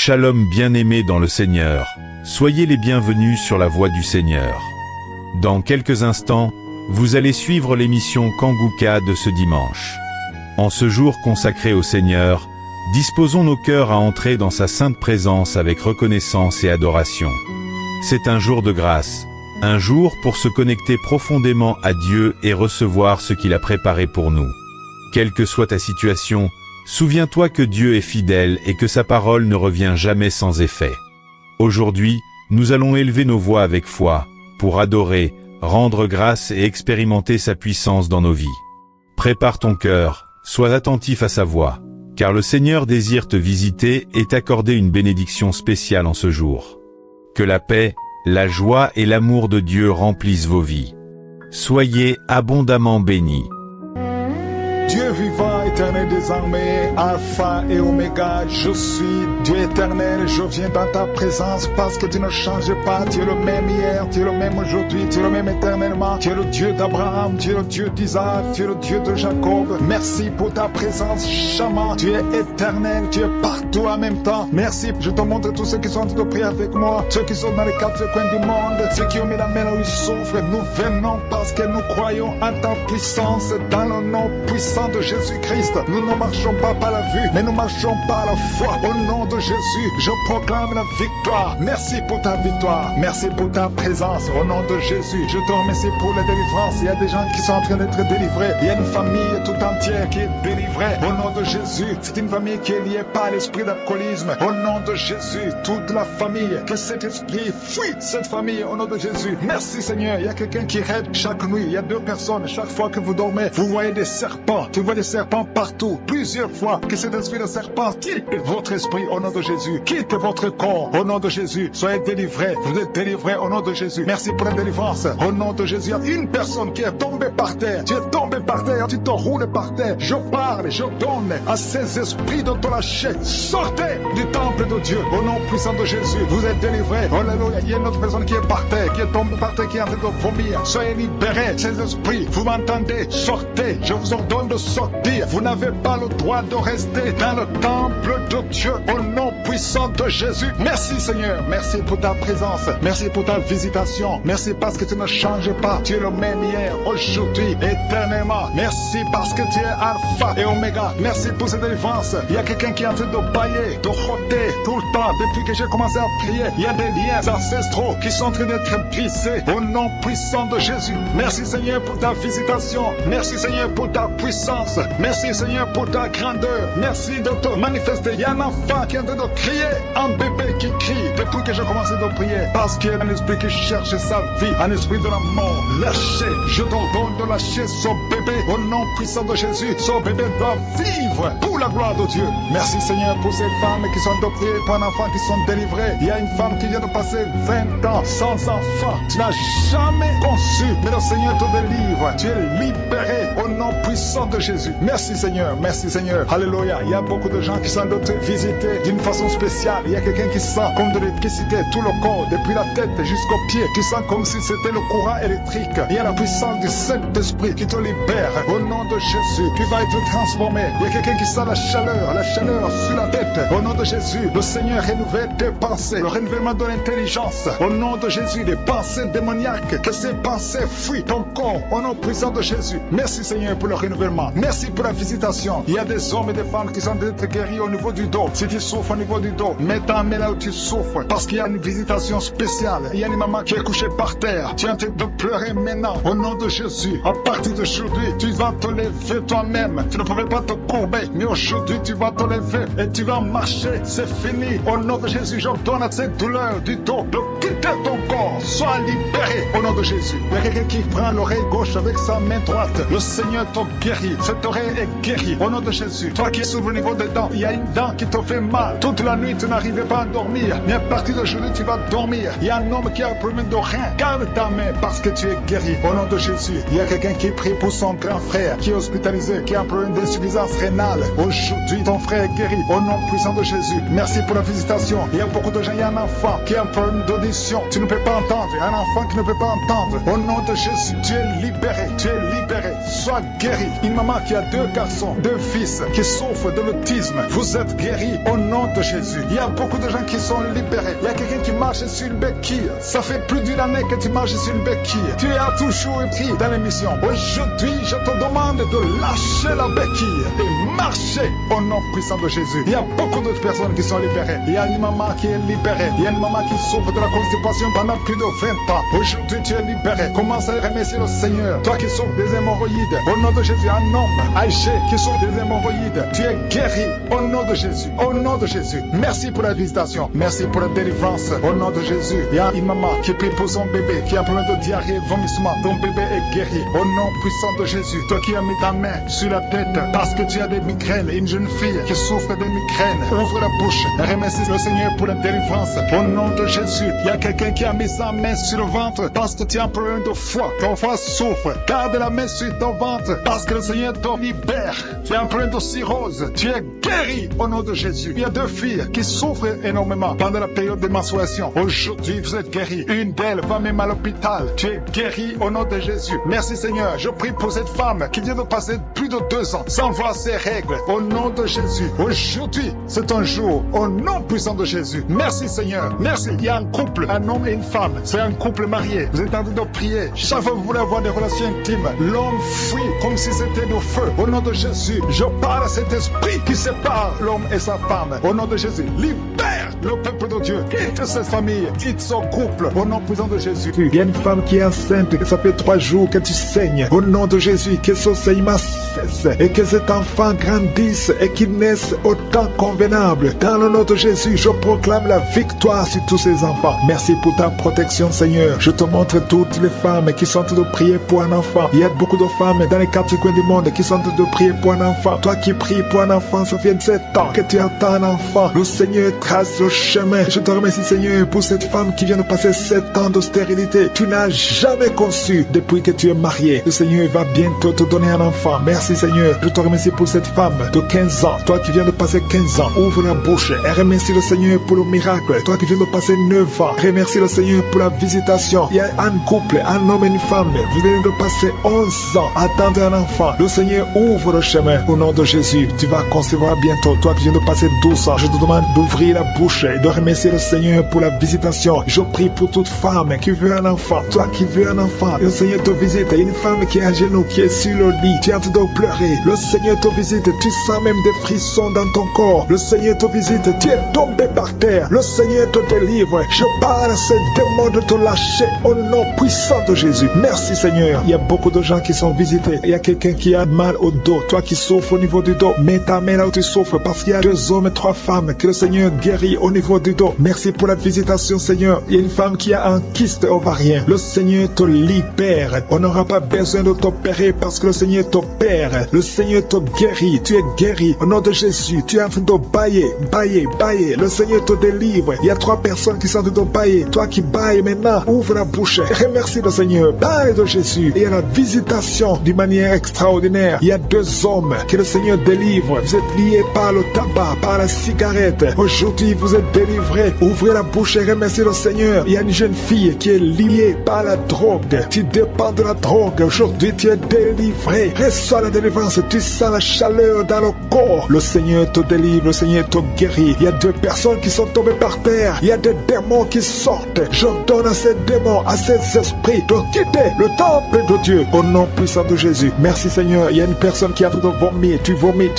Shalom bien-aimés dans le Seigneur, soyez les bienvenus sur la voie du Seigneur. Dans quelques instants, vous allez suivre l'émission Kanguka de ce dimanche. En ce jour consacré au Seigneur, disposons nos cœurs à entrer dans sa sainte présence avec reconnaissance et adoration. C'est un jour de grâce, un jour pour se connecter profondément à Dieu et recevoir ce qu'il a préparé pour nous. Quelle que soit ta situation, souviens-toi que Dieu est fidèle et que sa parole ne revient jamais sans effet. Aujourd'hui, nous allons élever nos voix avec foi, pour adorer, rendre grâce et expérimenter sa puissance dans nos vies. Prépare ton cœur, sois attentif à sa voix, car le Seigneur désire te visiter et t'accorder une bénédiction spéciale en ce jour. Que la paix, la joie et l'amour de Dieu remplissent vos vies. Soyez abondamment bénis. Dieu vivant, éternel désormais, Alpha et Oméga, je suis Dieu éternel, je viens dans ta présence parce que tu ne changes pas, tu es le même hier, tu es le même aujourd'hui, tu es le même éternellement, tu es le Dieu d'Abraham, tu es le Dieu d'Isaac, tu es le Dieu de Jacob. Merci pour ta présence, Shama, tu es éternel, tu es partout en même temps. Merci, je te montre tous ceux qui sont en train de prier avec moi, ceux qui sont dans les quatre coins du monde, ceux qui ont mis la main là où ils souffrent. Nous venons parce que nous croyons en ta puissance, dans le nom puissant de Jésus-Christ. Nous ne marchons pas par la vue, mais nous marchons par la foi. Au nom de Jésus, je proclame la victoire. Merci pour ta victoire. Merci pour ta présence. Au nom de Jésus, je te remercie pour la délivrance. Il y a des gens qui sont en train d'être délivrés. Il y a une famille tout entière qui est délivrée. Au nom de Jésus, c'est une famille qui est liée par l'esprit d'alcoolisme. Au nom de Jésus, toute la famille, que cet esprit fuit cette famille. Au nom de Jésus, merci Seigneur. Il y a quelqu'un qui rêve chaque nuit. Il y a deux personnes. Chaque fois que vous dormez, vous voyez des serpents. Tu vois des serpents partout, plusieurs fois. Que cet esprit de serpent quitte votre esprit au nom de Jésus. Quitte votre corps au nom de Jésus. Soyez délivrés. Vous êtes délivrés au nom de Jésus. Merci pour la délivrance. Au nom de Jésus, il y a une personne qui est tombée par terre. Tu es tombé par terre, tu te roules par terre. Je parle, je donne à ces esprits de te lâcher. Sortez du temple de Dieu au nom puissant de Jésus. Vous êtes délivrés. Alléluia. Il y a une autre personne qui est par terre, qui est tombée par terre, qui est en train de vomir. Soyez libérés. Ces esprits, vous m'entendez? Sortez. Je vous ordonne de sortir. Vous n'avez pas le droit de rester dans le temple de Dieu au nom puissant de Jésus. Merci Seigneur, merci pour ta présence, merci pour ta visitation, merci parce que tu ne changes pas, tu es le même hier, aujourd'hui, éternellement. Merci parce que tu es Alpha et Oméga. Merci pour cette délivrance. Il y a quelqu'un qui est en train de bailler, de rôter tout le temps depuis que j'ai commencé à prier. Il y a des liens ancestraux qui sont en train d'être brisés au nom puissant de Jésus. Merci Seigneur pour ta visitation, merci Seigneur pour ta puissance. Merci Seigneur pour ta grandeur. Merci de te manifester. Il y a un enfant qui est en train de crier. Un bébé qui crie depuis que j'ai commencé de prier. Parce qu'il y a un esprit qui cherche sa vie. Un esprit de la mort. Lâchez. Je t'ordonne de lâcher ce bébé. Au nom puissant de Jésus. Ce bébé doit vivre pour la gloire de Dieu. Merci Seigneur pour ces femmes qui sont de prier pour un enfant qui sont délivrés. Il y a une femme qui vient de passer 20 ans sans enfant. Tu n'as jamais conçu. Mais le Seigneur te délivre. Tu es libéré au nom puissant de Jésus. Merci Seigneur, merci Seigneur. Alléluia. Il y a beaucoup de gens qui sont de te visiter d'une façon spéciale. Il y a quelqu'un qui sent comme de l'électricité tout le corps, depuis la tête jusqu'aux pieds. Tu sens comme si c'était le courant électrique. Il y a la puissance du Saint-Esprit qui te libère. Au nom de Jésus, tu vas être transformé. Il y a quelqu'un qui sent la chaleur sur la tête. Au nom de Jésus, le Seigneur renouvelle tes pensées. Le renouvellement de l'intelligence. Au nom de Jésus, les pensées démoniaques, que ces pensées fuient ton corps. Au nom puissant de Jésus. Merci Seigneur pour le renouvellement. Merci pour la visitation. Il y a des hommes et des femmes qui sont d'être guéris au niveau du dos. Si tu souffres au niveau du dos, mets ta main là où tu souffres. Parce qu'il y a une visitation spéciale. Il y a une maman qui est couchée par terre. Tu es en train de pleurer maintenant. Au nom de Jésus, à partir d'aujourd'hui, tu vas te lever toi-même. Tu ne pouvais pas te courber. Mais aujourd'hui, tu vas te lever et tu vas marcher. C'est fini. Au nom de Jésus, je donne à cette douleur du dos de quitter ton corps. Sois libéré au nom de Jésus. Il y a quelqu'un qui prend l'oreille gauche avec sa main droite. Le Seigneur te guérit. Cette oreille est guérie au nom de Jésus. Toi qui es sur le niveau des dents, il y a une dent qui te fait mal. Toute la nuit, tu n'arrivais pas à dormir. Mais à partir d'aujourd'hui, tu vas dormir. Il y a un homme qui a un problème de rein. Garde ta main parce que tu es guéri au nom de Jésus. Il y a quelqu'un qui prie pour son grand frère qui est hospitalisé, qui a un problème d'insuffisance rénale. Aujourd'hui, ton frère est guéri au nom puissant de Jésus. Merci pour la visitation. Il y a beaucoup de gens. Il y a un enfant qui a un problème d'audition. Tu ne peux pas entendre. Un enfant qui ne peut pas entendre. Au nom de Jésus, tu es libéré. Tu es libéré. Sois guéri. Une maman qui a 2 garçons, 2 fils qui souffrent de l'autisme. Vous êtes guéris au nom de Jésus. Il y a beaucoup de gens qui sont libérés. Il y a quelqu'un qui marche sur une béquille. Ça fait plus d'une année que tu marches sur une béquille. Tu as toujours pris dans l'émission. Aujourd'hui, je te demande de lâcher la béquille et marcher au nom puissant de Jésus. Il y a beaucoup d'autres personnes qui sont libérées. Il y a une maman qui est libérée. Il y a une maman qui souffre de la constipation pendant plus de 20 ans. Aujourd'hui, tu es libéré. Commence à remercier le Seigneur. Toi qui souffres des hémorroïdes, au nom de Jésus, un homme âgé qui souffre des hémorroïdes, tu es guéri au nom de Jésus. Au nom de Jésus. Merci pour la visitation. Merci pour la délivrance. Au nom de Jésus. Il y a une maman qui prie pour son bébé, qui a un problème de diarrhée, vomissement. Ton bébé est guéri. Au nom puissant de Jésus. Toi qui as mis ta main sur la tête parce que tu as des migraines. Une jeune fille qui souffre de migraines. Ouvre la bouche. Remercie le Seigneur pour la délivrance. Au nom de Jésus. Il y a quelqu'un qui a mis sa main sur le ventre parce que tu as un problème de foie. Ton foie souffre. Garde la main sur ton ventre parce que le Seigneur te libère. Tu as un problème de cirrhose. Tu es guéri au nom de Jésus. Il y a 2 filles qui souffrent énormément pendant la période de menstruation. Aujourd'hui, vous êtes guéris. Une d'elles va même à l'hôpital. Tu es guéri au nom de Jésus. Merci Seigneur. Je prie pour cette femme qui vient de passer plus de 2 ans sans voir ses règles. Au nom de Jésus. Aujourd'hui, c'est un jour au nom puissant de Jésus. Merci Seigneur. Merci. Il y a un couple, un homme et une femme. C'est un couple marié. Vous êtes en train de prier. Chaque fois que vous voulez avoir des relations intimes, l'homme fuit comme si c'était du feu. Au nom de Jésus, je parle à cet esprit qui sépare l'homme et sa femme. Au nom de Jésus, libère le peuple de Dieu. Quitte cette famille, quitte son couple. Au nom puissant de Jésus. Il y a une femme qui est enceinte, que ça fait 3 jours que tu saignes. Au nom de Jésus, que ce saignement cesse et que cet enfant grandisse et qu'il naisse au temps convenable. Dans le nom de Jésus, je proclame la victoire sur tous ces enfants. Merci pour ta protection, Seigneur. Je te montre toutes les femmes qui sont en train de prier pour un enfant. Il y a beaucoup de femmes dans les 4 coins du monde qui sont en train de prier pour un enfant. Toi qui pries pour un enfant, ça fait 7 ans que tu attends un enfant. Le Seigneur trace le chemin. Je te remercie, Seigneur, pour cette femme qui vient de passer 7 ans de stérilité. Tu n'as jamais conçu depuis que tu es marié. Le Seigneur va bientôt te donner un enfant. Merci, Seigneur. Je te remercie pour cette femme de 15 ans. Toi qui viens de passer 15 ans, ouvre la bouche et remercie le Seigneur pour le miracle. Toi qui viens de passer 9 ans, remercie le Seigneur pour la visitation. Il y a un couple, un homme et une femme. Vous venez de passer 11 ans à attendre un enfant. Le Seigneur ouvre le chemin. Au nom de Jésus, tu vas concevoir bientôt. Toi qui viens de passer 12 ans, je te demande d'ouvrir la bouche et de remercier le Seigneur pour la visitation. Je prie pour toute femme qui veut un enfant. Toi qui veux un enfant, le Seigneur te visite. Il y a une femme qui est à genoux, qui est sur le lit. Tu es en train de pleurer. Le Seigneur te visite. Tu sens même des frissons dans ton corps. Le Seigneur te visite. Tu es tombé par terre. Le Seigneur te délivre. Je parle à ce démon de te lâcher au nom puissant de Jésus. Merci Seigneur. Il y a beaucoup de gens qui sont visités. Il y a quelqu'un qui a mal au dos. Toi qui souffres au niveau du dos, mets ta main là où tu souffres parce qu'il y a 2 hommes et 3 femmes que le Seigneur guérit au niveau du dos. Merci pour la visitation Seigneur. Il y a une femme qui a un kyste ovarien. Le Seigneur te libère. On n'aura pas besoin de t'opérer parce que le Seigneur t'opère. Le Seigneur te guérit. Tu es guéri. Au nom de Jésus, tu es en train de bailler. Le Seigneur te délivre. Il y a 3 personnes qui sont en train de bailler. Toi qui bailles maintenant, ouvre la bouche et remercie le Seigneur. Baille de Jésus. Et il y a la visitation d'une manière extraordinaire. Il y a 2 hommes que le Seigneur délivre. Vous êtes liés par le tabac, par la cigarette. Aujourd'hui, vous êtes délivrés. Ouvrez la bouche et remerciez le Seigneur. Il y a une jeune fille qui est liée par la drogue. Tu dépends de la drogue. Aujourd'hui, tu es délivré. Reçois la délivrance. Tu sens la chaleur dans le corps. Le Seigneur te délivre. Le Seigneur te guérit. Il y a 2 personnes qui sont tombées par terre. Il y a des démons qui sortent. Je donne à ces démons, à ces esprits de quitter le temple de Dieu au nom puissant de Jésus. Merci Seigneur. Il y a une personne qui a fait de vomir. Tu vomis.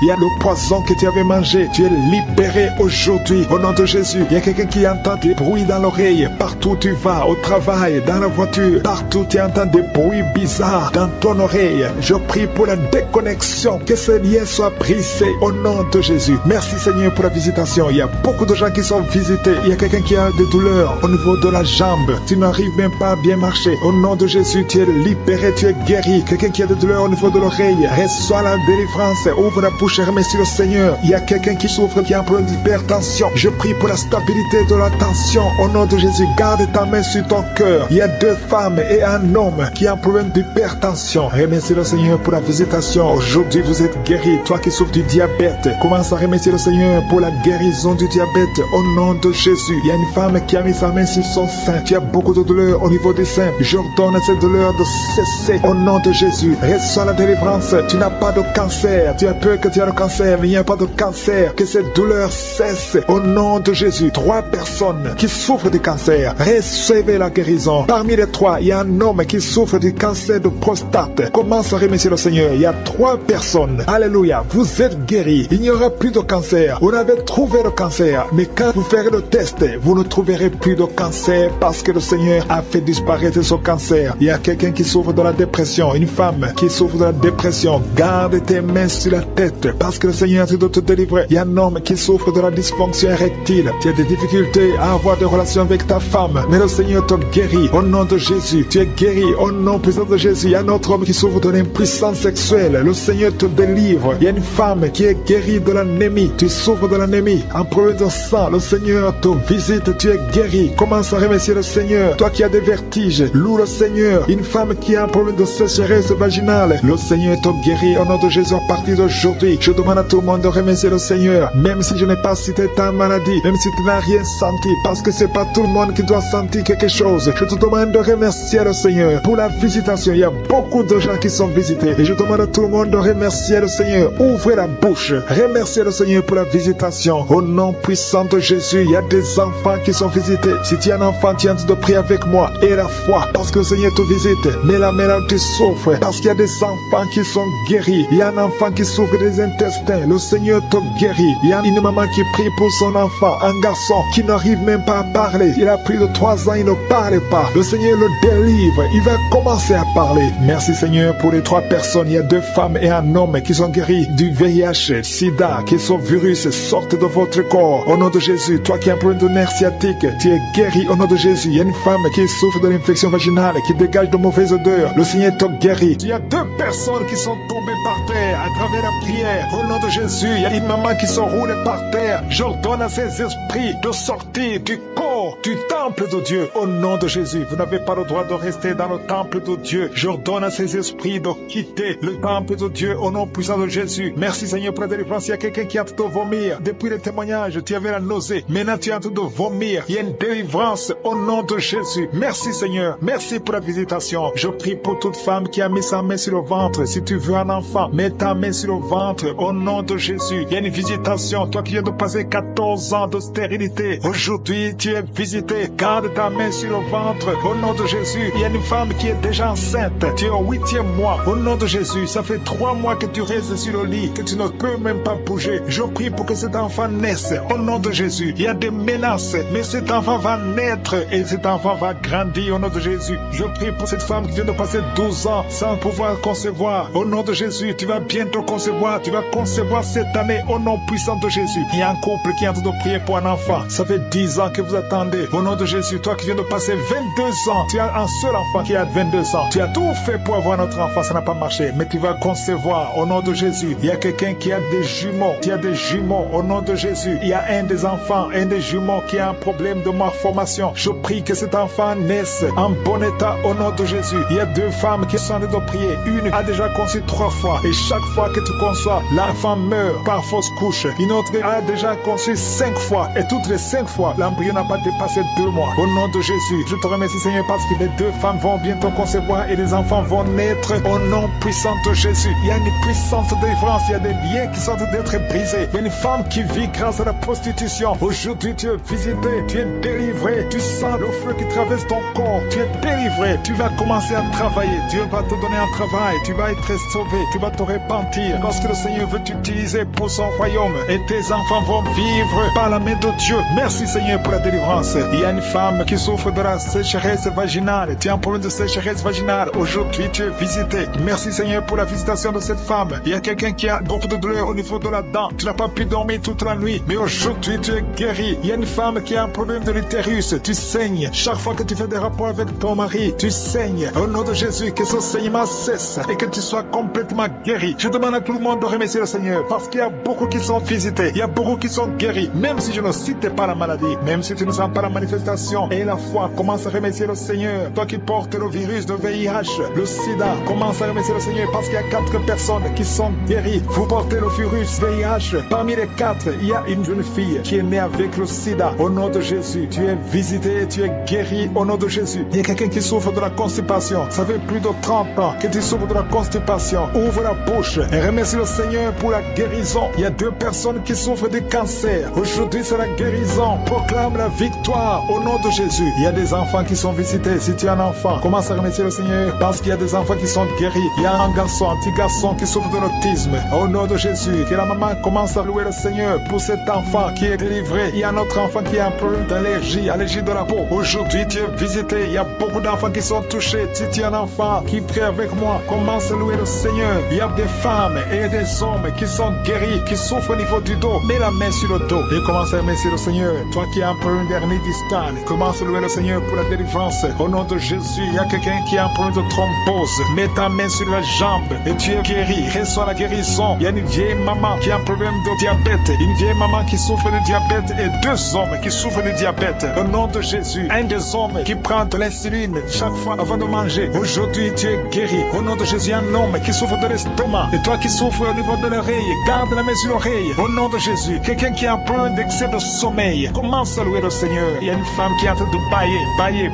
Il y a le poison que tu avais mangé. Tu es libéré aujourd'hui au nom de Jésus. Il y a quelqu'un qui entend des bruits dans l'oreille. Partout où tu vas, au travail, dans la voiture, partout tu entends des bruits bizarres dans ton oreille. Je prie pour la déconnexion. Que ce lien soit brisé au nom de Jésus. Merci Seigneur pour la visitation. Il y a beaucoup de gens qui sont visités. Il y a quelqu'un qui a des douleurs au niveau de la jambe. Tu n'arrives même pas à bien marcher. Au nom de Jésus, tu es libéré, tu es guéri. Quelqu'un qui a des douleurs au niveau de l'oreille, reçois la délivrance. Ouvre la bouche et remercie le Seigneur. Il y a quelqu'un qui souffre, qui a un problème d'hypertension. tension. Je prie pour la stabilité de la tension. Au nom de Jésus, garde ta main sur ton cœur. Il y a 2 femmes et un homme qui a un problème d'hypertension. Remercie le Seigneur pour la visitation. Aujourd'hui, vous êtes guéri. Toi qui souffres du diabète, commence à remercier le Seigneur pour la guérison du diabète. Au nom de Jésus, il y a une femme qui a mis sa main sur son sein. Tu as beaucoup de douleur au niveau des seins. J'ordonne à cette douleur de cesser. Au nom de Jésus, reçois la délivrance. Tu n'as pas de cancer. Tu as peur que tu as le cancer, mais il n'y a pas de cancer. Que cette douleur cesse. Au nom de Jésus, 3 personnes qui souffrent du cancer, recevez la guérison. Parmi les 3, il y a un homme qui souffre du cancer de prostate. Commence à remercier le Seigneur. Il y a 3 personnes. Alléluia. Vous êtes guéris. Il n'y aura plus de cancer. Vous avez trouvé le cancer. Mais quand vous ferez le test, vous ne trouverez plus de cancer parce que le Seigneur a fait disparaître ce cancer. Il y a quelqu'un qui souffre de la dépression. Une femme qui souffre de la dépression. Garde tes mains sur la tête parce que le Seigneur doit te délivrer. Il y a un homme qui souffre de la dysfonction érectile. Tu as des difficultés à avoir des relations avec ta femme. Mais le Seigneur te guérit. Au nom de Jésus, tu es guéri. Au nom puissant de Jésus, il y a un autre homme qui souffre de l'impuissance sexuelle. Le Seigneur te délivre. Il y a une femme qui est guérie de l'anémie. Tu souffres de l'anémie. Un problème de sang. Le Seigneur te visite. Tu es guéri. Commence à remercier le Seigneur. Toi qui as des vertiges, loue le Seigneur. Une femme qui a un problème de sécheresse vaginale, le Seigneur te guérit. Au nom de Jésus, à partir d'aujourd'hui, je demande à tout le monde de remercier le Seigneur. Même si je n'ai pas cité ta maladie, même si tu n'as rien senti, parce que c'est pas tout le monde qui doit sentir quelque chose. Je te demande de remercier le Seigneur pour la visitation. Il y a beaucoup de gens qui sont visités. Et je demande à tout le monde de remercier le Seigneur. Ouvrez la bouche. Remerciez le Seigneur pour la visitation. Au nom puissant de Jésus, il y a des enfants qui sont visités. Si tu es un enfant, tu es en train de prier avec moi. Et la foi, parce que le Seigneur te visite. Mais la mère tu souffres, parce qu'il y a des enfants qui sont guéris. Il y a un enfant qui souffre des intestins. Le Seigneur te guérit. Il y a une maman qui prie pour son enfant, un garçon qui n'arrive même pas à parler. Il a plus de 3 ans, il ne parle pas. Le Seigneur le délivre. Il va commencer à parler. Merci Seigneur pour les 3 personnes. Il y a 2 femmes et un homme qui sont guéris du VIH, SIDA, que ce virus sorte de votre corps. Au nom de Jésus, toi qui as un problème de nerf sciatique, tu es guéri au nom de Jésus. Il y a une femme qui souffre de l'infection vaginale, qui dégage de mauvaises odeurs. Le Seigneur te guérit. Il y a 2 personnes qui sont tombées par terre à travers la prière. Au nom de Jésus, il y a une maman qui s'enroule par terre. J'ordonne à ces esprits de sortir du corps, du temple de Dieu. Au nom de Jésus, vous n'avez pas le droit de rester dans le temple de Dieu. J'ordonne à ces esprits de quitter le temple de Dieu au nom puissant de Jésus. Merci Seigneur pour la délivrance. Il y a quelqu'un qui est en train de vomir. Depuis le témoignage, tu avais la nausée. Maintenant, tu es en train de vomir. Il y a une délivrance au nom de Jésus. Merci Seigneur. Merci pour la visitation. Je prie pour toute femme qui a mis sa main sur le ventre. Si tu veux un enfant, mets ta main sur le ventre au nom de Jésus. Il y a une visitation. Toi qui viens de passer 14 ans de stérilité, aujourd'hui tu es visité. Garde ta main sur le ventre au nom de Jésus. Il y a une femme qui est déjà enceinte. Tu es au 8e mois. Au nom de Jésus, ça fait 3 mois que tu restes sur le lit, que tu ne peux même pas bouger. Je prie pour que cet enfant naisse au nom de Jésus. Il y a des menaces, mais cet enfant va naître et cet enfant va grandir au nom de Jésus. Je prie pour cette femme qui vient de passer 12 ans sans pouvoir concevoir. Au nom de Jésus, tu vas bientôt concevoir. Tu vas concevoir cette année au nom puissant de Jésus. Il y a un couple qui est en train de prier pour un enfant. Ça fait 10 ans que vous attendez. Au nom de Jésus, toi qui viens de passer 22 ans, tu as un seul enfant qui a 22 ans. Tu as tout fait pour avoir notre enfant, ça n'a pas marché. Mais tu vas concevoir au nom de Jésus. Il y a quelqu'un qui a des jumeaux. Tu as des jumeaux au nom de Jésus. Il y a un des enfants, un des jumeaux qui a un problème de malformation. Je prie que cet enfant naisse en bon état au nom de Jésus. Il y a 2 femmes qui sont en train de prier. Une a déjà conçu 3 fois. Et chaque fois que tu conçois, l'enfant meurt par fausse couche. Une autre a déjà conçu 5 fois. Et toutes les 5 fois, l'embryon n'a pas dépassé 2 mois. Au nom de Jésus, je te remercie Seigneur parce que les 2 femmes vont bientôt concevoir et les enfants vont naître au nom puissant de Jésus. Il y a une puissance de délivrance. Il y a des liens qui sont en train d'être brisés. Il y a une femme qui vit grâce à la prostitution. Aujourd'hui, tu es visité, tu es délivré. Tu sens le feu qui traverse ton corps. Tu es délivré. Tu vas commencer à travailler. Dieu va te donner un travail. Tu vas être sauvé. Tu vas te repentir parce que le Seigneur veut t'utiliser pour son royaume. Et tes enfants vont vivre par la main de Dieu. Merci Seigneur pour la délivrance. délivrance. Il y a une femme qui souffre de la sécheresse vaginale. Tu as un problème de sécheresse vaginale. Aujourd'hui, tu es visité. Merci Seigneur pour la visitation de cette femme. Il y a quelqu'un qui a beaucoup de douleur au niveau de la dent. Tu n'as pas pu dormir toute la nuit, mais aujourd'hui, tu es guéri. Il y a une femme qui a un problème de l'utérus. Tu saignes. Chaque fois que tu fais des rapports avec ton mari, tu saignes. Au nom de Jésus, que ce saignement cesse et que tu sois complètement guéri. Je demande à tout le monde de remercier le Seigneur parce qu'il y a beaucoup qui sont visités. Il y a beaucoup qui sont guéris. Même si je ne cite pas la maladie, même si tu ne sens pas la manifestation et la foi, commence à remercier le Seigneur. Toi qui portes le virus de VIH, le sida, commence à remercier le Seigneur parce qu'il y a 4 personnes qui sont guéries. Vous portez le virus VIH. Parmi les 4, il y a une jeune fille qui est née avec le sida. Au nom de Jésus, tu es visité, tu es guéri au nom de Jésus. Il y a quelqu'un qui souffre de la constipation. Ça fait plus de 30 ans que tu souffres de la constipation. Ouvre la bouche et remercie le Seigneur pour la guérison. Il y a 2 personnes qui souffrent de cancer. Aujourd'hui, c'est la guérison. Proclame la victoire au nom de Jésus. Il y a des enfants qui sont visités. Si tu es un enfant, commence à remercier le Seigneur parce qu'il y a des enfants qui sont guéris. Il y a un garçon, un petit garçon qui souffre de l'autisme. Au nom de Jésus, que la maman commence à louer le Seigneur pour cet enfant qui est délivré. Il y a un autre enfant qui a un problème d'allergie, allergie de la peau. Aujourd'hui, tu es visité. Il y a beaucoup d'enfants qui sont touchés. Si tu es un enfant qui prie avec moi, commence à louer le Seigneur. Il y a des femmes et des hommes qui sont guéris, qui souffrent au niveau du dos. Mets la main sur le dos et commence à remercier le Seigneur. Toi qui as un problème d'hernie distale, commence à louer le Seigneur pour la délivrance. Au nom de Jésus, il y a quelqu'un qui a un problème de thrombose. Mets ta main sur la jambe et tu es guéri. Reçois la guérison. Il y a une vieille maman qui a un problème de diabète. Une vieille maman qui souffre de diabète et 2 hommes qui souffrent de diabète. Au nom de Jésus, un des hommes qui prend de l'insuline chaque fois avant de manger. Aujourd'hui, tu es guéri. Au nom de Jésus, un homme qui souffre de l'estomac. Et toi qui souffres au niveau de l'oreille, garde la main sur l'oreille. Au nom de Jésus, quelqu'un qui a un problème d'excès de sommeil, commence à louer le Seigneur. Il y a une femme qui est en train de bailler.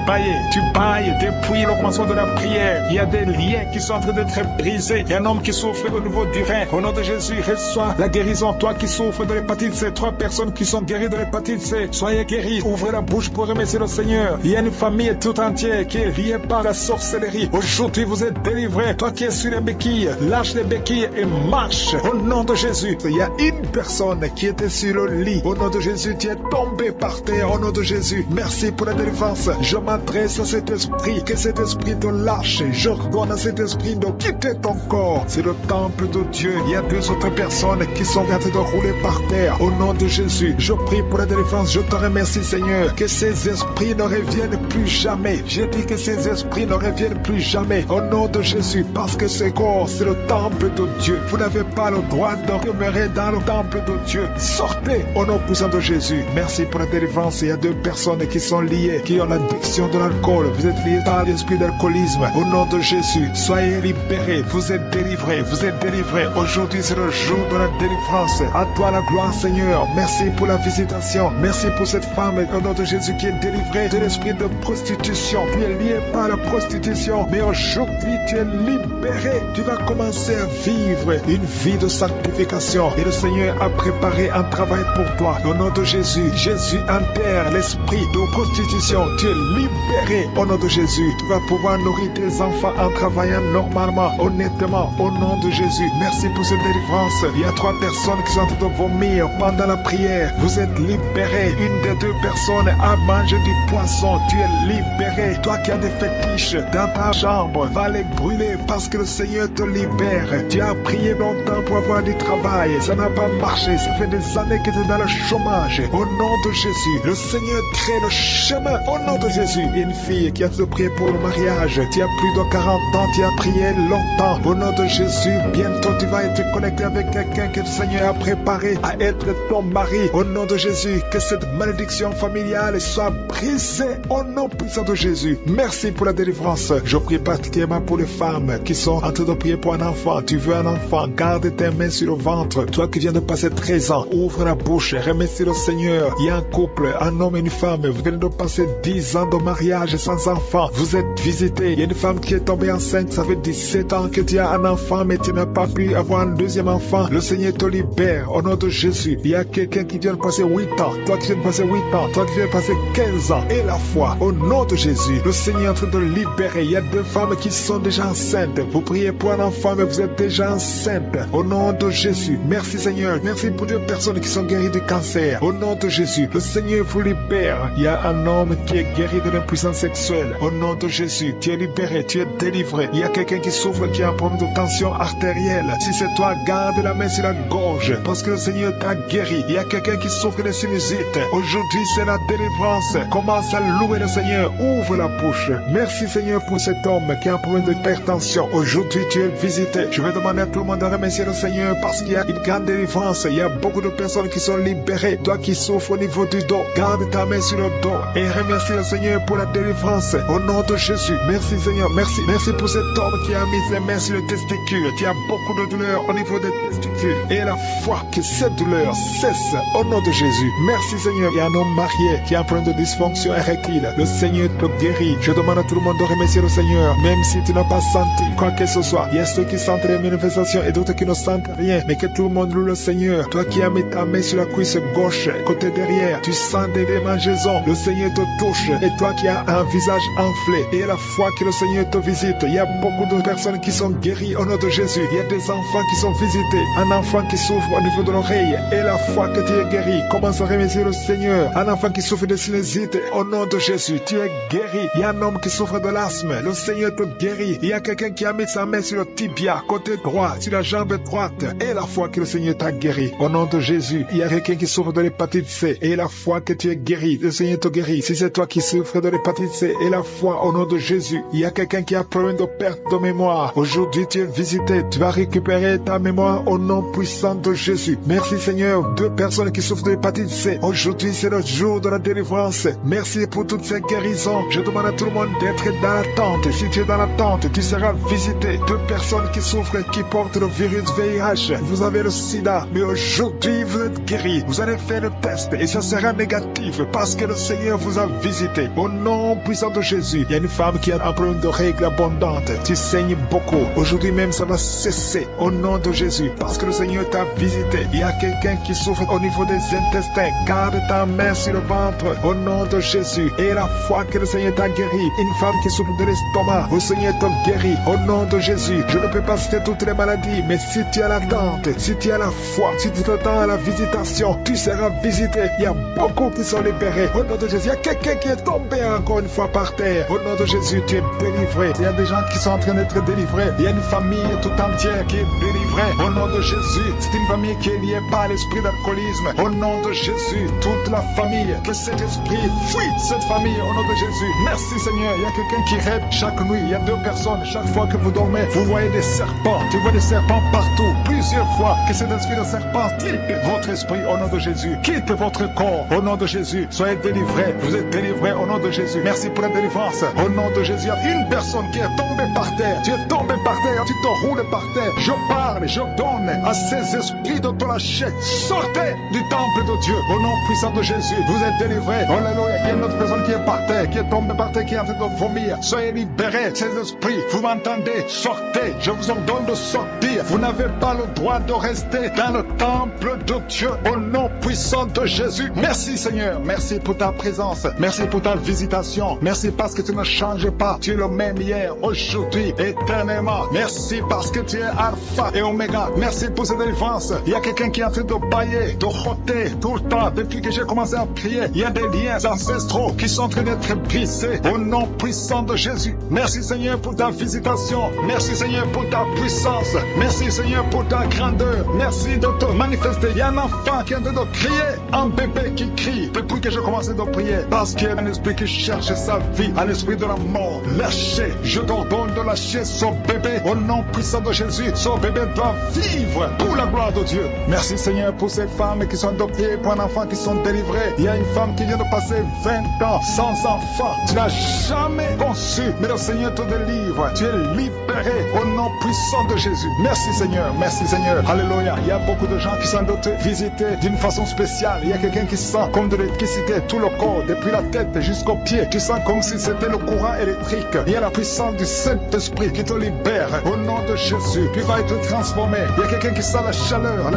Tu bailles depuis le commencement de la prière. Il y a des liens qui sont en train d'être brisés. Il y a un homme qui souffre au niveau du rein. Au nom de Jésus, reçois la guérison. Toi qui souffres de l'hépatite C, 3 personnes qui sont guéries de l'hépatite C, soyez guéris. Ouvrez la bouche pour remercier le Seigneur. Il y a une famille tout entière qui est liée par la sorcellerie. Aujourd'hui, vous êtes délivrés. Toi qui es sur les béquilles, lâche les béquilles et marche. Au nom de Jésus, il y a une personne qui était sur le lit. Au nom de Jésus, tu es tombé par terre. Au nom de Jésus, merci pour la délivrance. Je m'adresse à cet esprit, que cet esprit te lâche. J'ordonne à cet esprit de quitter ton corps. C'est le temple de Dieu. Il y a 2 autres personnes qui sont en train de rouler par terre. Au nom de Jésus, je prie pour la délivrance. Je te remercie, Seigneur, que ces esprits ne reviennent plus jamais. Je dis que ces esprits ne reviennent plus jamais. Au nom de Jésus, parce que ce corps, c'est le temple de Dieu. Vous n'avez pas le droit de demeurer dans le temple de Dieu. Sortez au nom puissant de Jésus. Merci pour la délivrance. Il y a 2 personnes qui sont liées, qui ont l'addiction de l'alcool. Vous êtes liés par l'esprit d'alcoolisme. Au nom de Jésus, soyez libérés. Vous êtes délivrés. Vous êtes délivrés. Aujourd'hui, c'est le jour de la délivrance. À toi la gloire, Seigneur. Merci pour la visitation. Merci pour cette femme, au nom de Jésus, qui est délivrée de l'esprit de prostitution. Tu es lié par la prostitution. Mais aujourd'hui, tu es libéré. Tu vas commencer à vivre une vie de sanctification. Et le Seigneur a préparé un travail pour toi. Au nom de Jésus, Jésus enterre l'esprit de prostitution. Tu es libéré. Au nom de Jésus, tu vas pouvoir nourrir tes enfants en travaillant normalement, honnêtement. Au nom de Jésus, merci pour cette délivrance. Il y a 3 personnes qui sont en train de vomir pendant la prière. Vous êtes libérés. Une des 2 personnes a mangé du poisson. Tu es libéré. Toi qui as des fétiches dans ta chambre, va les brûler parce que le Seigneur te libère. Tu as prié longtemps pour avoir du travail. Ça n'a pas marché. Ça fait des années que tu es dans le chômage. Au nom de Jésus, le Seigneur crée le chemin. Au nom de Jésus, une fille qui a te prié pour le mariage. Tu as plus de 40 ans. Tu as prié longtemps. Au nom de Jésus, bientôt tu vas être connecté avec quelqu'un que le Seigneur a préparé à être ton mari. Au nom de Jésus, que cette malédiction familiale soit brisée au nom puissant de Jésus. Merci pour la délivrance. Je prie particulièrement pour les femmes qui sont en train de prier pour un enfant. Tu veux un enfant, garde tes mains sur le ventre. Toi qui viens de passer 13 ans, ouvre la bouche, remercie le Seigneur. Il y a un couple, un homme et une femme. Vous venez de passer 10 ans de mariage sans enfant. Vous êtes visités. Il y a une femme qui est tombée enceinte. Ça fait 17 ans que tu as un enfant, mais tu n'as pas pu avoir un deuxième enfant. Le Seigneur te libère au nom de Jésus. Il y a quelqu'un qui vient de passer 8 ans. Toi qui viens de passer 8 ans. Toi qui viens de passer 15 ans. Et la foi, au nom de Jésus, le Seigneur est en train de libérer. Il y a 2 femmes qui sont déjà enceintes. Vous priez pour un enfant, mais vous êtes déjà enceinte. Au nom de Jésus. Merci Seigneur. Merci pour 2 personnes qui sont guéries du cancer. Au nom de Jésus, le Seigneur vous libère. libère. Il y a un homme qui est guéri de l'impuissance sexuelle. Au nom de Jésus, tu es libéré, tu es délivré. Il y a quelqu'un qui souffre, qui a un problème de tension artérielle. Si c'est toi, garde la main sur la gorge, parce que le Seigneur t'a guéri. Il y a quelqu'un qui souffre de sinusite. Aujourd'hui, c'est la délivrance. Commence à louer le Seigneur. Ouvre la bouche. Merci Seigneur pour cet homme qui a un problème d'hypertension. Aujourd'hui, tu es visité. Je vais demander à tout le monde de remercier le Seigneur parce qu'il y a une grande délivrance. Il y a beaucoup de personnes qui sont libérées. Toi qui souffres au niveau du dos, garde ta main sur le dos et remercie le Seigneur pour la délivrance. Au nom de Jésus, merci Seigneur, merci. Merci pour cet homme qui a mis les mains sur le testicule, qui a beaucoup de douleur au niveau des testicules. Et la foi que cette douleur cesse au nom de Jésus. Merci Seigneur. Il y a un homme marié qui a un problème de dysfonction érectile. Le Seigneur te guérit. Je demande à tout le monde de remercier le Seigneur, même si tu n'as pas senti quoi que ce soit. Il y a ceux qui sentent les manifestations et d'autres qui ne sentent rien. Mais que tout le monde loue le Seigneur. Toi qui as mis ta main sur la cuisse gauche, côté derrière, tu sens des démangeaisons. Le Seigneur te touche. Et toi qui as un visage enflé, et la foi que le Seigneur te visite. Il y a beaucoup de personnes qui sont guéries au nom de Jésus. Il y a des enfants qui sont visités. Un enfant qui souffre au niveau de l'oreille. Et la foi que tu es guéri. Commence à remercier le Seigneur. Un enfant qui souffre de sinusite. Au nom de Jésus, tu es guéri. Il y a un homme qui souffre de l'asthme. Le Seigneur te guérit. Il y a quelqu'un qui a mis sa main sur le tibia, côté droit, sur la jambe droite. Et la foi que le Seigneur t'a guéri. Au nom de Jésus, il y a quelqu'un qui souffre de l'hépatite C. Et la foi que tu es guéri. Le Seigneur te guérit. Si c'est toi qui souffres de l'hépatite C, et la foi au nom de Jésus. Il y a quelqu'un qui a problème de perte de mémoire. Aujourd'hui, tu es visité. Tu vas récupérer ta mémoire au nom puissant de Jésus. Merci Seigneur. 2 personnes qui souffrent de l'hépatite C. Aujourd'hui, c'est le jour de la délivrance. Merci pour toutes ces guérisons. Je demande à tout le monde d'être dans l'attente. Si tu es dans l'attente, tu seras visité. 2 personnes qui souffrent, qui portent le virus VIH. Vous avez le sida, mais aujourd'hui, vous êtes guéris. Vous allez faire le test et ça sera négatif parce que le Seigneur vous a visité. Au nom puissant de Jésus, il y a une femme qui a un problème de règles abondantes. Tu saignes beaucoup. Aujourd'hui même, ça va cesser au nom de Jésus parce que le Seigneur t'a visité. Il y a quelqu'un qui souffre au niveau des intestins. Garde ta main sur le ventre au nom de Jésus. Et la foi que le Seigneur t'a guéri. Une femme qui souffre de l'estomac, le Seigneur t'a guéri au nom de Jésus. Je ne peux pas citer toutes les maladies, mais si tu as l'attente, si tu as la foi, si tu t'attends à la visitation, tu seras visité. Il y a beaucoup qui sont libérés au nom de Jésus. Il y a quelqu'un qui est tombé encore une fois par terre. Au nom de Jésus, tu es délivré. Il y a des gens qui sont en train d'être délivrés. Il y a une famille tout entière qui est délivrée. Au nom de Jésus, c'est une famille qui est liée par l'esprit d'alcoolisme. Au nom de Jésus, toute la famille, que cet esprit fuit cette famille au nom de Jésus. Merci Seigneur. Il y a quelqu'un qui rêve chaque nuit. Il y a 2 personnes. Chaque fois que vous dormez, vous voyez des serpents. Tu vois des serpents partout. Plusieurs fois que cet esprit de serpent quitte votre esprit au nom de Jésus. Quitte votre corps au nom de Jésus. Soyez délivrés. Vous êtes délivrés au nom de Jésus. Merci pour la délivrance. Au nom de Jésus, il y a une personne qui est tombée par terre. Tu es tombé par terre. Tu te roules par terre. Je parle, je donne à ces esprits de te lâcher. Sortez du temple de Dieu. Au nom puissant de Jésus, vous êtes délivrés. Alléluia. Il y a une autre personne qui est par terre, qui est tombée par terre, qui est en train de vomir. Soyez libérés, ces esprits. Vous m'entendez? Sortez. Je vous ordonne de sortir. Vous n'avez pas le droit de rester dans le temple de Dieu. Au nom puissant de Jésus. Merci Seigneur. Merci pour ta présence. Merci pour ta visitation. Merci parce que tu ne changes pas. Tu es le même hier, aujourd'hui, éternellement. Merci parce que tu es Alpha et Oméga. Merci pour cette délivrance. Il y a quelqu'un qui est en train de bailler, de roter tout le temps. Depuis que j'ai commencé à prier, il y a des liens ancestraux qui sont en train d'être brisés. Au nom puissant de Jésus. Merci Seigneur pour ta visitation. Merci Seigneur pour ta puissance. Merci Seigneur pour ta grandeur. Merci de te manifester. Il y a un enfant qui est en train de crier. Un bébé qui crie depuis que j'ai commencé de prier. Parce qu'il y a un esprit qui cherche sa vie. Un esprit de la mort. Lâchez. Je t'ordonne de lâcher ce bébé. Au nom puissant de Jésus. Ce bébé doit vivre pour la gloire de Dieu. Merci Seigneur pour ces femmes qui sont adoptées, pour un enfant qui sont délivrés. Il y a une femme qui vient de passer 20 ans sans enfant. Tu n'as jamais conçu, mais le Seigneur te délivre. Tu es libéré au nom puissant de Jésus. Merci Seigneur, merci Seigneur. Alléluia. Il y a beaucoup de gens qui sont dotés, visités d'une façon spéciale. Il y a quelqu'un qui sent comme de l'électricité tout le corps, depuis la tête jusqu'aux pieds. Tu sens comme si c'était le courant électrique. Il y a la puissance du Saint-Esprit qui te libère. Au nom de Jésus, tu vas être transformé. Il y a quelqu'un qui sent la chaleur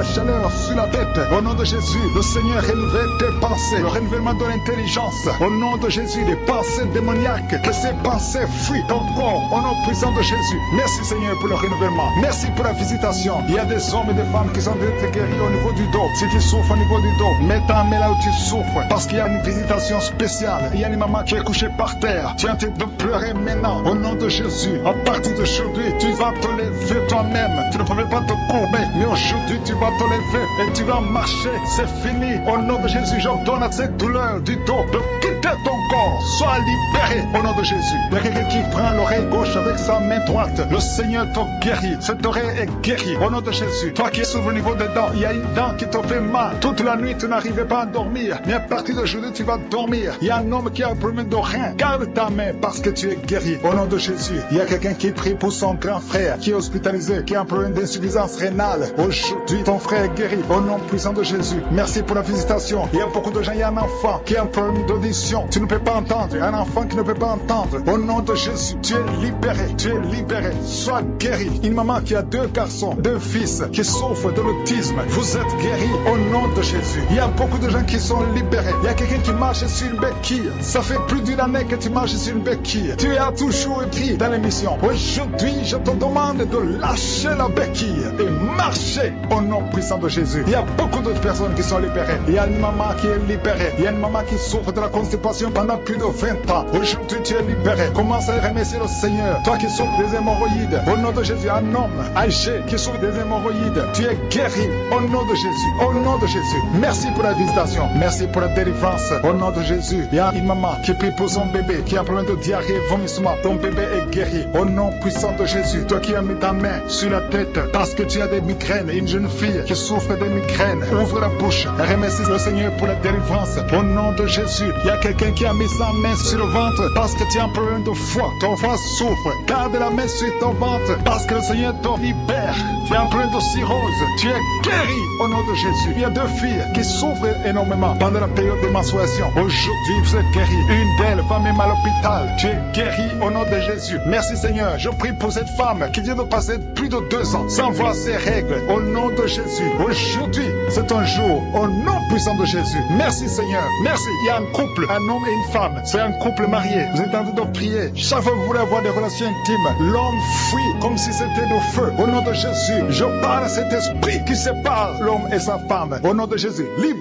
sur la tête. Au nom de Jésus, le Seigneur renouvelle tes pensées, le renouvellement de l'intelligence. Au nom de Jésus, les pensées démoniaques, que ces pensées fuient ton corps. Au nom puissant de Jésus. Merci Seigneur pour le renouvellement. Merci pour la visitation. Il y a des hommes et des femmes qui sont guéris au niveau du dos. Si tu souffres au niveau du dos, mets ta main là où tu souffres. parce qu'il y a une visitation spéciale. Il y a une maman qui est couchée par terre. Tu es en train de pleurer maintenant. Au nom de Jésus, à partir d'aujourd'hui, tu vas te lever toi-même. Tu ne pouvais pas te courber, mais aujourd'hui, tu vas te lever et tu vas marcher. C'est fini. Au nom de Jésus, j'ordonne à cette douleur du dos de quitter ton corps. Sois libéré au nom de Jésus. Il y a quelqu'un qui prend l'oreille gauche avec sa main droite. Le Seigneur te guérit. Cette oreille est guérie au nom de Jésus. Toi qui es sur le niveau des dents, il y a une dent qui te fait mal. Toute la nuit, tu n'arrivais pas à dormir. Mais à partir d'aujourd'hui, tu vas dormir. Il y a un homme qui a un problème de rein. Garde ta main parce que tu es guéri au nom de Jésus. Il y a quelqu'un qui prie pour son grand frère qui est hospitalisé, qui a un problème d'insuffisance rénale. Aujourd'hui, ton frère est guéri au nom puissant de Jésus. Merci pour la visitation. Il y a beaucoup de gens, il y a un enfant qui a un problème d'audition. Tu ne peux pas entendre. Un enfant qui ne peut pas entendre. Au nom de Jésus, tu es libéré. Tu es libéré. Sois guéri. Une maman qui a 2 garçons, 2 fils qui souffrent de l'autisme. Vous êtes guéri au nom de Jésus. Il y a beaucoup de gens qui sont libérés. Il y a quelqu'un qui marche sur une béquille. Ça fait plus d'une année que tu marches sur une béquille. Tu as toujours écrit dans l'émission. Aujourd'hui, je te demande de lâcher la béquille et marcher au nom puissant de Jésus. Il y a beaucoup d'autres personnes qui sont libérées. Il y a une maman qui est libérée. Il y a une maman qui souffre de la constipation pendant plus de 20 ans. Aujourd'hui, tu es libéré. Commence à remercier le Seigneur. Toi qui souffres des hémorroïdes, au nom de Jésus, un homme âgé qui souffre des hémorroïdes, tu es guéri au nom de Jésus. Au nom de Jésus. Merci pour la visitation. Merci pour la délivrance. Au nom de Jésus. Il y a une maman qui prie pour son bébé, qui a un problème de diarrhée, vomissement. Ton bébé est guéri. Au nom puissant de Jésus. Toi qui as mis ta main sur la tête parce que tu as des migraines. Une jeune fille qui souffre des migraines. Ouvre la bouche. Remercie le Seigneur pour la délivrance. Au nom de Jésus. Il y a quelqu'un qui a mis sa main sur le ventre parce que tu as un problème de foie. Ton foie souffre. Garde la main sur ton ventre parce que le Seigneur te libère. Tu as un problème de cirrhose. Tu es guéri au nom de Jésus. Il y a 2 filles qui souffrent énormément pendant la période de menstruation. Aujourd'hui, vous êtes guéris. Une d'elles va même à l'hôpital. Tu es guéri au nom de Jésus. Merci Seigneur. Je prie pour cette femme qui vient de passer plus de 2 ans sans voir ses règles. Au nom de Jésus. Aujourd'hui, c'est un jour au nom puissant de Jésus. Merci Seigneur. Merci. Il y a un couple, un homme et une femme. C'est un couple marié. Vous êtes en train de prier. Chaque fois que vous voulez avoir des relations intimes, l'homme fuit comme si c'était le feu. Au nom de Jésus, je parle à cet esprit qui sépare l'homme et sa femme. Au nom de Jésus, libère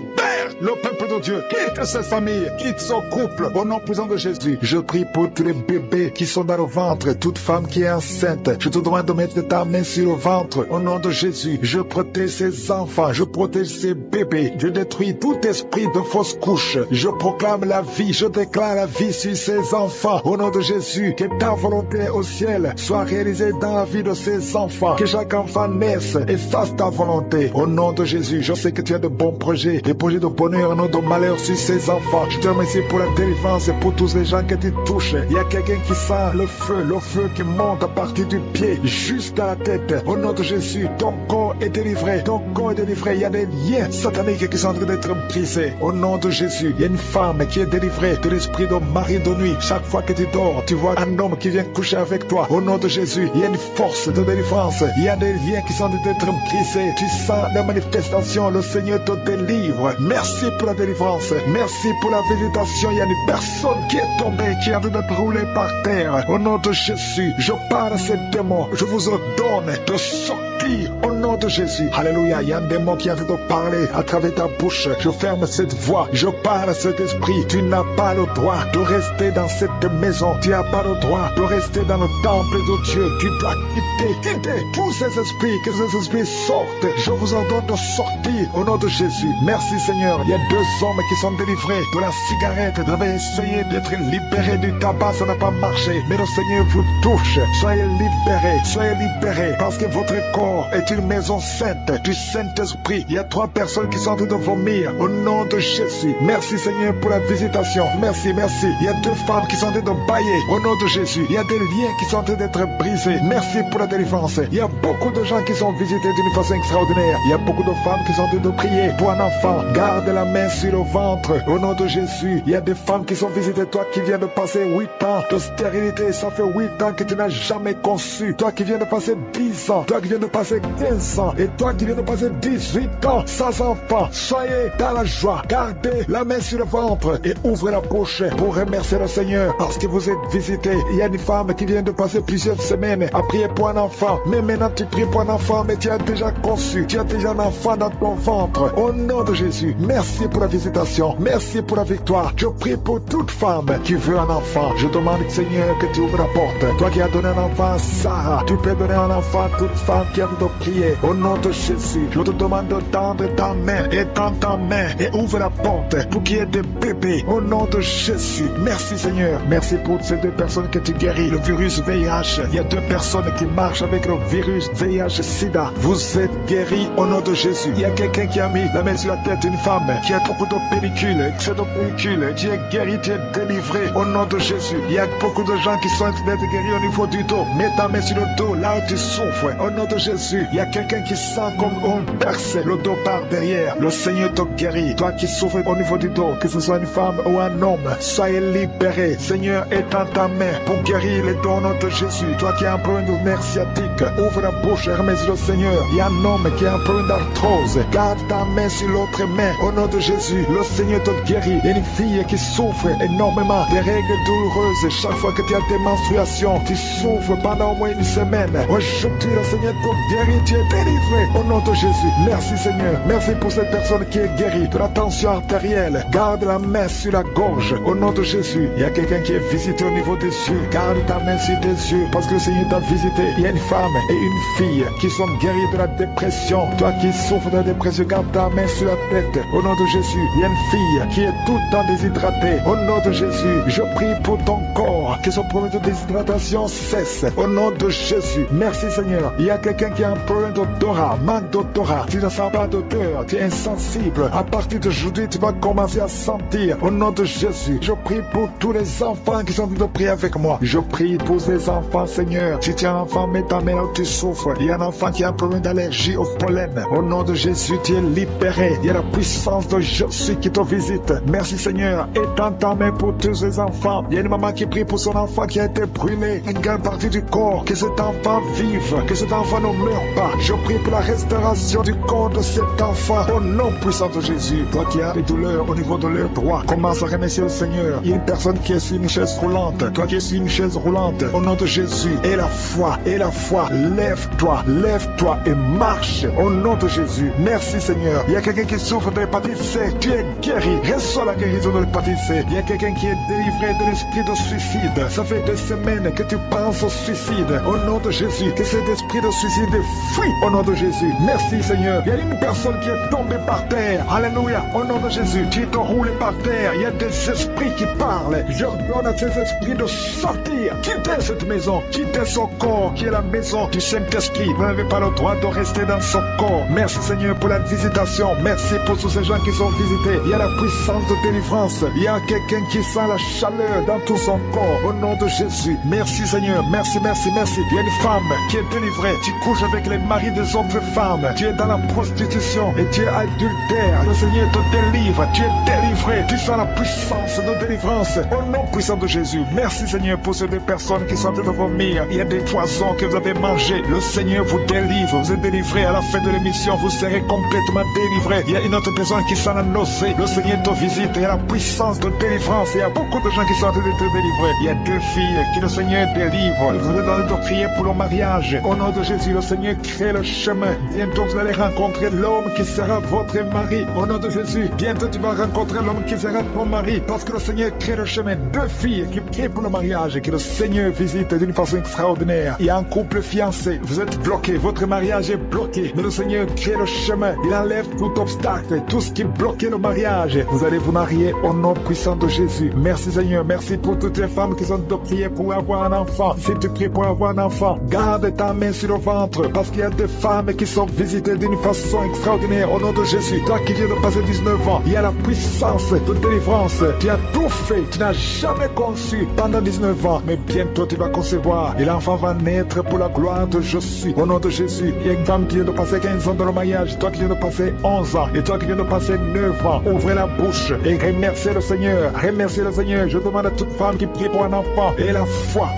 le peuple de Dieu. Quitte cette famille, quitte son couple. Au nom puissant de Jésus, je prie pour tous les bébés qui sont dans le ventre, toute femme qui est enceinte. Je te demande de mettre ta main sur le ventre. Au nom de Jésus, je protège ces enfants, je protège ces bébés. Je détruis tout esprit de fausse couche. Je proclame la vie, je déclare la vie sur ces enfants. Au nom de Jésus, que ta volonté au ciel soit réalisée dans la vie de ces enfants. Que chaque enfant naisse et fasse ta volonté. Au nom de Jésus, je sais que tu as de bons projets, des projets de bonheur, non de malheur sur ces enfants. Je te remercie pour la délivrance et pour tous les gens que tu touches. Il y a quelqu'un qui sent le feu qui monte à partir du pied jusqu'à la tête. Au nom de Jésus, ton corps est délivré. Ton corps est délivré. Il y a des liens sataniques qui sont en train d'être brisés. Au nom de Jésus, il y a une femme qui est délivrée de l'esprit de mari de nuit. Chaque fois que tu dors, tu vois un homme qui vient coucher avec toi. Au nom de Jésus, il y a une force de délivrance. Il y a des liens qui sont en train d'être brisés. Tu sens la manifestation. Le Seigneur te délivre. Merci pour la délivrance. Merci pour la visitation. Il y a une personne qui est tombée, qui est en train d'être roulée par terre. Au nom de Jésus, je parle à ces démons. Je vous ordonne de sortir au nom de Jésus. Alléluia. Il y a un démon qui est en train de parler à travers ta bouche. Je ferme cette voix. Je parle à cet esprit. Tu n'as pas le droit de rester dans cette maison. Tu n'as pas le droit de rester dans le temple de Dieu. Tu dois quitter tous ces esprits. Que ces esprits sortent. Je vous ordonne de sortir au nom de Jésus. Merci Seigneur. Il y a 2 hommes qui sont délivrés de la cigarette. Vous avez essayé d'être libérés du tabac. Ça n'a pas marché. Mais le Seigneur vous touche. Soyez libérés. Soyez libérés. Parce que votre corps est une maison sainte du Saint-Esprit. Il y a 3 personnes qui sont en train de vomir au nom de Jésus. Merci Seigneur pour la visitation. Merci. Il y a 2 femmes qui sont en train de bailler au nom de Jésus. Il y a des liens qui sont en train d'être brisés. Merci pour la délivrance. Il y a beaucoup de gens qui sont visités d'une façon extraordinaire. Il y a beaucoup de femmes qui sont en train de prier pour un enfant. Garde la main sur le ventre au nom de Jésus. Il y a des femmes qui sont visitées. Toi qui viens de passer 8 ans de stérilité, ça fait 8 ans que tu n'as jamais conçu. Toi qui viens de passer 10 ans. Toi qui viens de passer 15 ans. Et toi qui viens de passer 18 ans sans enfant. Soyez dans la joie. Gardez la main sur le ventre et ouvrez la bouche pour remercier le Seigneur parce que vous êtes visités. Il y a une femme qui vient de passer plusieurs semaines à prier pour un enfant. Mais maintenant tu pries pour un enfant, mais tu as déjà conçu. Tu as déjà un enfant dans ton ventre. Au nom de Jésus, merci Merci pour la visitation. Merci pour la victoire. Je prie pour toute femme qui veut un enfant. Je demande, Seigneur, que tu ouvres la porte. Toi qui as donné un enfant à Sarah, tu peux donner un enfant à toute femme qui a envie de prier. Au nom de Jésus, je te demande de tendre ta main et tendre ta main et ouvre la porte pour qu'il y ait des bébés. Au nom de Jésus. Merci, Seigneur. Merci pour ces 2 personnes que tu guéris. Le virus VIH. Il y a 2 personnes qui marchent avec le virus VIH-Sida. Vous êtes guéris au nom de Jésus. Il y a quelqu'un qui a mis la main sur la tête d'une femme qui a beaucoup de pellicules. Tu es guéri, tu es délivré au nom de Jésus. Il y a beaucoup de gens qui sont en train d'être guéris au niveau du dos. Mets ta main sur le dos, là où tu souffres. Au nom de Jésus. Il y a quelqu'un qui sent comme on perce le dos par derrière. Le Seigneur te guérit. Toi qui souffres au niveau du dos, que ce soit une femme ou un homme, soyez libéré. Seigneur, étends ta main pour guérir les dons au nom de Jésus. Toi qui as un problème de nerf sciatique, ouvre la bouche et remercie le Seigneur. Il y a un homme qui a un problème d'arthrose. Garde ta main sur l'autre main. Au nom de Jésus, le Seigneur te guérit. Il y a une fille qui souffre énormément des règles douloureuses. Chaque fois que tu as des menstruations, tu souffres pendant au moins une semaine. Aujourd'hui, le Seigneur te guérit. Tu es délivré. Au nom de Jésus. Merci Seigneur. Merci pour cette personne qui est guérie de la tension artérielle. Garde la main sur la gorge. Au nom de Jésus. Il y a quelqu'un qui est visité au niveau des yeux. Garde ta main sur tes yeux parce que le Seigneur t'a visité. Il y a une femme et une fille qui sont guéries de la dépression. Toi qui souffres de la dépression, garde ta main sur la tête. Au nom de Jésus. Il y a une fille qui est tout le temps déshydratée. Au nom de Jésus. Je prie pour ton corps. Que son problème de déshydratation cesse. Au nom de Jésus. Merci Seigneur. Il y a quelqu'un qui a un problème d'odorat. Manque d'odorat. Tu ne sens pas d'odeur. Tu es insensible. À partir d'aujourd'hui, tu vas commencer à sentir. Au nom de Jésus. Je prie pour tous les enfants qui sont en train de prier avec moi. Je prie pour ces enfants, Seigneur. Si tu as un enfant, mets ta main là où tu souffres. Il y a un enfant qui a un problème d'allergie au pollen. Au nom de Jésus, tu es libéré. Il y a la puissance de Jésus qui te visite. Merci Seigneur. Étends ta main pour tous ces enfants. Il y a une maman qui prie pour son enfant qui a été brûlé. Une grande partie du corps. Que cet enfant vive. Que cet enfant ne meure pas. Je prie pour la restauration du corps de cet enfant. Au nom puissant de Jésus. Toi qui as des douleurs au niveau de leur droit, commence à remercier le Seigneur. Il y a une personne qui est sur une chaise roulante. Toi qui es sur une chaise roulante. Au nom de Jésus. Et la foi. Lève-toi. Lève-toi et marche. Au nom de Jésus. Merci Seigneur. Il y a quelqu'un qui souffre de l'hépatite C. Tu es guéri. Reçois la guérison de l'hépatite C. Il y a quelqu'un qui est délivré de l'esprit de suicide. Ça fait 2 semaines que tu penses au suicide. Au nom de Jésus. Que cet esprit de suicide fuit. Au nom de Jésus. Merci Seigneur. Il y a une personne qui est tombée par terre. Alléluia. Au nom de Jésus. Tu es roulé par terre. Il y a des esprits qui parlent. J'ordonne à ces esprits de sortir. Quittez cette maison. Quittez son corps qui est la maison du Saint-Esprit. Vous n'avez pas le droit de rester dans son corps. Merci Seigneur pour la visitation. Merci pour tous ces gens qui sont visités. Il y a la puissance de délivrance. Il y a quelqu'un qui sent la chaleur dans tout son corps. Au nom de Jésus. Merci Seigneur. Merci. Il y a une femme qui est délivrée. Tu couches avec les maris des autres femmes. Tu es dans la prostitution et tu es adultère. Le Seigneur te délivre. Tu es délivré. Tu sens la puissance de délivrance. Au nom puissant de Jésus. Merci Seigneur pour ces 2 personnes qui sont en train de vomir. Il y a des poisons que vous avez mangés. Le Seigneur vous délivre. Vous êtes délivré. À la fin de l'émission, vous serez complètement délivré. Il y a une autre personne qui sent la nausée. Le Seigneur te visite. Il y a la puissance de délivrance. Il y a beaucoup de gens qui sont en train d'être délivrés. Il y a 2 filles qui le Seigneur délivre. Vous êtes en train de prier pour le mariage. Au nom de Jésus, le Seigneur crée le chemin. Bientôt, vous allez rencontrer l'homme qui sera votre mari. Au nom de Jésus, bientôt tu vas rencontrer l'homme qui sera ton mari. Parce que le Seigneur crée le chemin. 2 filles qui prient pour le mariage et que le Seigneur visite d'une façon extraordinaire. Il y a un couple fiancé. Vous êtes bloqué. Votre mariage est bloqué. Mais le Seigneur crée le chemin. Il enlève tout obstacle. Tout ce qui bloquait le mariage. Vous allez vous marier au nom puissant de Jésus. Merci Seigneur. Merci pour toutes les femmes qui sont de prier pour avoir un enfant. Si tu pries pour avoir un enfant, garde ta main sur le ventre. Parce qu'il y a des femmes qui sont visitées d'une façon extraordinaire au nom de Jésus. Toi qui viens de passer 19 ans, il y a la puissance de délivrance. Tu as tout fait. Tu n'as jamais conçu pendant 19 ans. Mais bientôt tu vas concevoir. Et l'enfant va naître pour la gloire de Jésus. Au nom de Jésus. Il y a une femme qui vient de passer 15 ans dans le mariage. Toi qui viens de passer 11 ans. Et toi qui viens de passer 9 ans. Ouvrez la bouche et remerciez le Seigneur. Remerciez le Seigneur. Je demande à toute femme qui prie pour un enfant. Et la foi.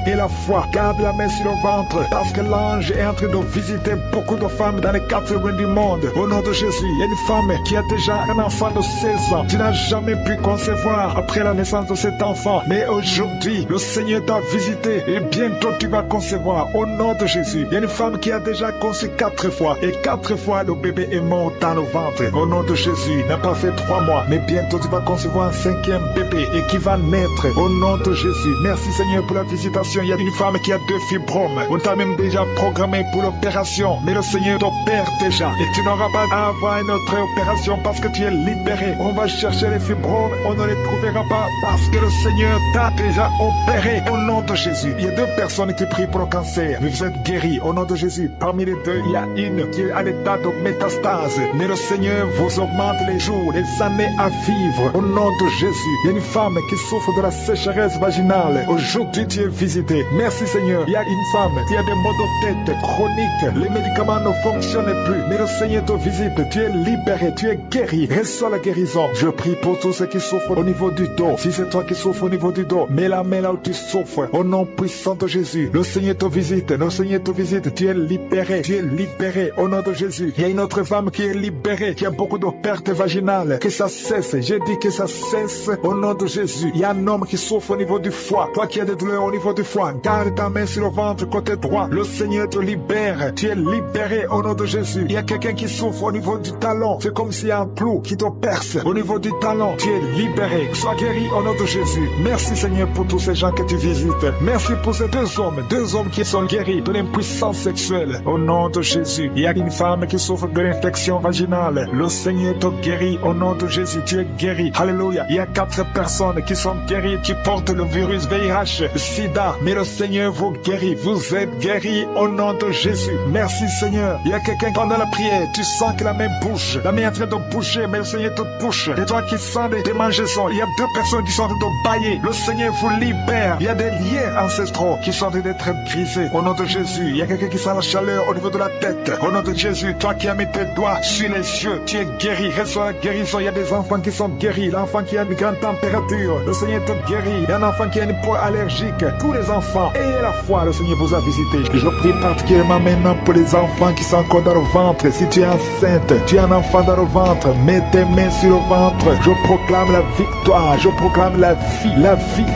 Garde la main sur le ventre. Parce que l'ange est en train de visiter beaucoup de femmes dans les 4 coins du monde. Au nom de Jésus. Il y a une femme qui a déjà un enfant de 16 ans. Tu n'as jamais pu concevoir après la naissance de cet enfant. Mais aujourd'hui, aujourd'hui, le Seigneur t'a visité et bientôt tu vas concevoir au nom de Jésus. Il y a une femme qui a déjà conçu 4 fois et 4 fois le bébé est mort dans le ventre. Au nom de Jésus, il n'a pas fait 3 mois, mais bientôt tu vas concevoir un 5e bébé et qui va naître au nom de Jésus. Merci Seigneur pour la visitation. Il y a une femme qui a 2 fibromes. On t'a même déjà programmé pour l'opération, mais le Seigneur t'opère déjà et tu n'auras pas à avoir une autre opération parce que tu es libéré. On va chercher les fibromes, on ne les trouvera pas parce que le Seigneur t'a déjà opéré au nom de Jésus. Il y a 2 personnes qui prient pour le cancer, mais vous êtes guéris au nom de Jésus. Parmi les 2, il y a une qui est à l'état de métastase, mais le Seigneur vous augmente les jours, les années à vivre au nom de Jésus. Il y a une femme qui souffre de la sécheresse vaginale. Aujourd'hui, tu es visité. Merci Seigneur. Il y a une femme qui a des maux de tête chroniques. Les médicaments ne fonctionnent plus, mais le Seigneur te visite. Tu es libéré, tu es guéri. Reçois la guérison. Je prie pour tous ceux qui souffrent au niveau du dos. Si c'est toi qui souffres au niveau du dos, mets la main là où tu souffres. Au nom puissant de Jésus, le Seigneur te visite. Le Seigneur te visite. Tu es libéré. Tu es libéré au nom de Jésus. Il y a une autre femme qui est libérée, qui a beaucoup de pertes vaginales. Que ça cesse. J'ai dit que ça cesse au nom de Jésus. Il y a un homme qui souffre au niveau du foie. Toi qui as des douleurs au niveau du foie, garde ta main sur le ventre côté droit. Le Seigneur te libère. Tu es libéré au nom de Jésus. Il y a quelqu'un qui souffre au niveau du talon. C'est comme s'il y a un clou qui te perce au niveau du talon. Tu es libéré. Sois guéri au nom de Jésus. Merci Seigneur pour tous ces gens que tu visites. Merci pour ces 2 hommes qui sont guéris de l'impuissance sexuelle au nom de Jésus. Il y a une femme qui souffre de l'infection vaginale. Le Seigneur te guérit au nom de Jésus. Tu es guéri. Alléluia. Il y a 4 personnes qui sont guéries, qui portent le virus VIH, SIDA. Mais le Seigneur vous guérit. Vous êtes guéris au nom de Jésus. Merci Seigneur. Il y a quelqu'un pendant la prière, tu sens que la main bouge. La main est en train de bouger, mais le Seigneur te touche. Et toi qui sens des démangeaisons, il y a 2 personnes qui sont en train de bailler. Le Seigneur vous libère. Il y a des liens ancestraux qui sont en train d'être brisés. Au nom de Jésus, il y a quelqu'un qui sent la chaleur au niveau de la tête. Au nom de Jésus, toi qui as mis tes doigts sur les yeux, tu es guéri. Reçois la guérison. Il y a des enfants qui sont guéris. L'enfant qui a une grande température, le Seigneur te guérit. Il y a un enfant qui a une peau allergique. Tous les enfants, ayez la foi, le Seigneur vous a visité. Je prie particulièrement maintenant pour les enfants qui sont encore dans le ventre. Si tu es enceinte, tu as un enfant dans le ventre, mets tes mains sur le ventre. Je proclame la victoire, je proclame la vie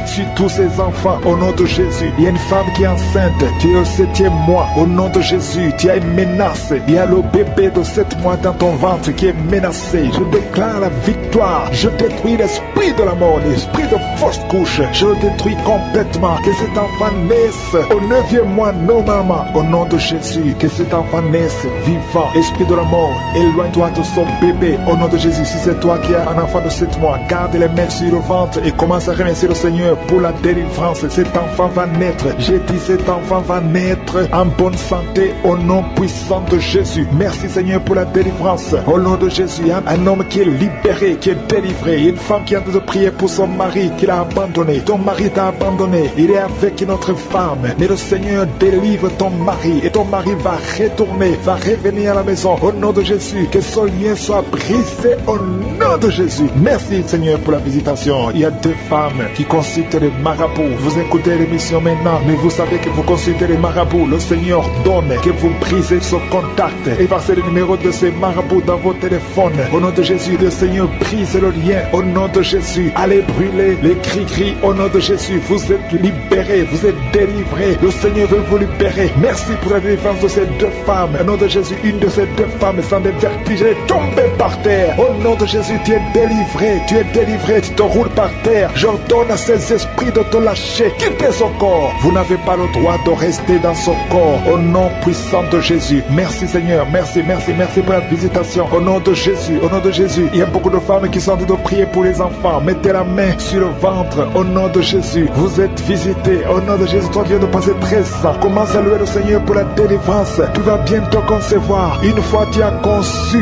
sur tous ces enfants au nom de Jésus. Il y a une femme qui est enceinte, tu es au 7e mois, au nom de Jésus. Tu as une menace, il y a le bébé de 7 mois dans ton ventre qui est menacé. Je déclare la victoire, je détruis l'esprit de la mort, l'esprit de fausse couche. Je le détruis complètement. Que cet enfant naisse au 9e mois normalement. Au nom de Jésus, que cet enfant naisse vivant. Esprit de la mort, éloigne-toi de son bébé. Au nom de Jésus, si c'est toi qui as un enfant de 7 mois, garde les mains sur le ventre et commence à remercier le Seigneur pour la délivrance. Cet enfant va naître. J'ai dit cet enfant va naître en bonne santé au nom puissant de Jésus. Merci Seigneur pour la délivrance. Au nom de Jésus, un homme qui est libéré, qui est délivré. Une femme qui a de prier pour son mari qui l'a abandonné. Ton mari t'a abandonné. Il est avec une autre femme. Mais le Seigneur délivre ton mari et ton mari va retourner, va revenir à la maison. Au nom de Jésus, que son lien soit brisé au nom de Jésus. Merci Seigneur pour la visitation. Il y a 2 femmes qui consultent les marabouts. Vous écoutez l'émission maintenant, mais vous savez que vous consultez les marabouts. Le Seigneur donne que vous brisez ce contact et passez le numéro de ces marabouts dans vos téléphones. Au nom de Jésus, le Seigneur brise le lien. Au nom de Jésus, allez brûler les cris-cris. Au nom de Jésus, vous êtes libérés, vous êtes délivrés. Le Seigneur veut vous libérer. Merci pour la délivrance de ces 2 femmes. Au nom de Jésus, une de ces 2 femmes sans des vertiges est tombée par terre. Au nom de Jésus, tu es délivré, tu te roules par terre. J'ordonne à ces esprits de te lâcher. Quittez son corps. Vous n'avez pas le droit de rester dans son corps. Au nom puissant de Jésus. Merci Seigneur, merci pour la visitation. Au nom de Jésus, il y a beaucoup de femmes qui sont en train de prier pour les enfants. Mettez la main sur le ventre. Au nom de Jésus, vous êtes visités. Au nom de Jésus, toi qui viens de passer 13 ans, commence à louer le Seigneur pour la délivrance. Tu vas bientôt concevoir. Une fois tu as conçu,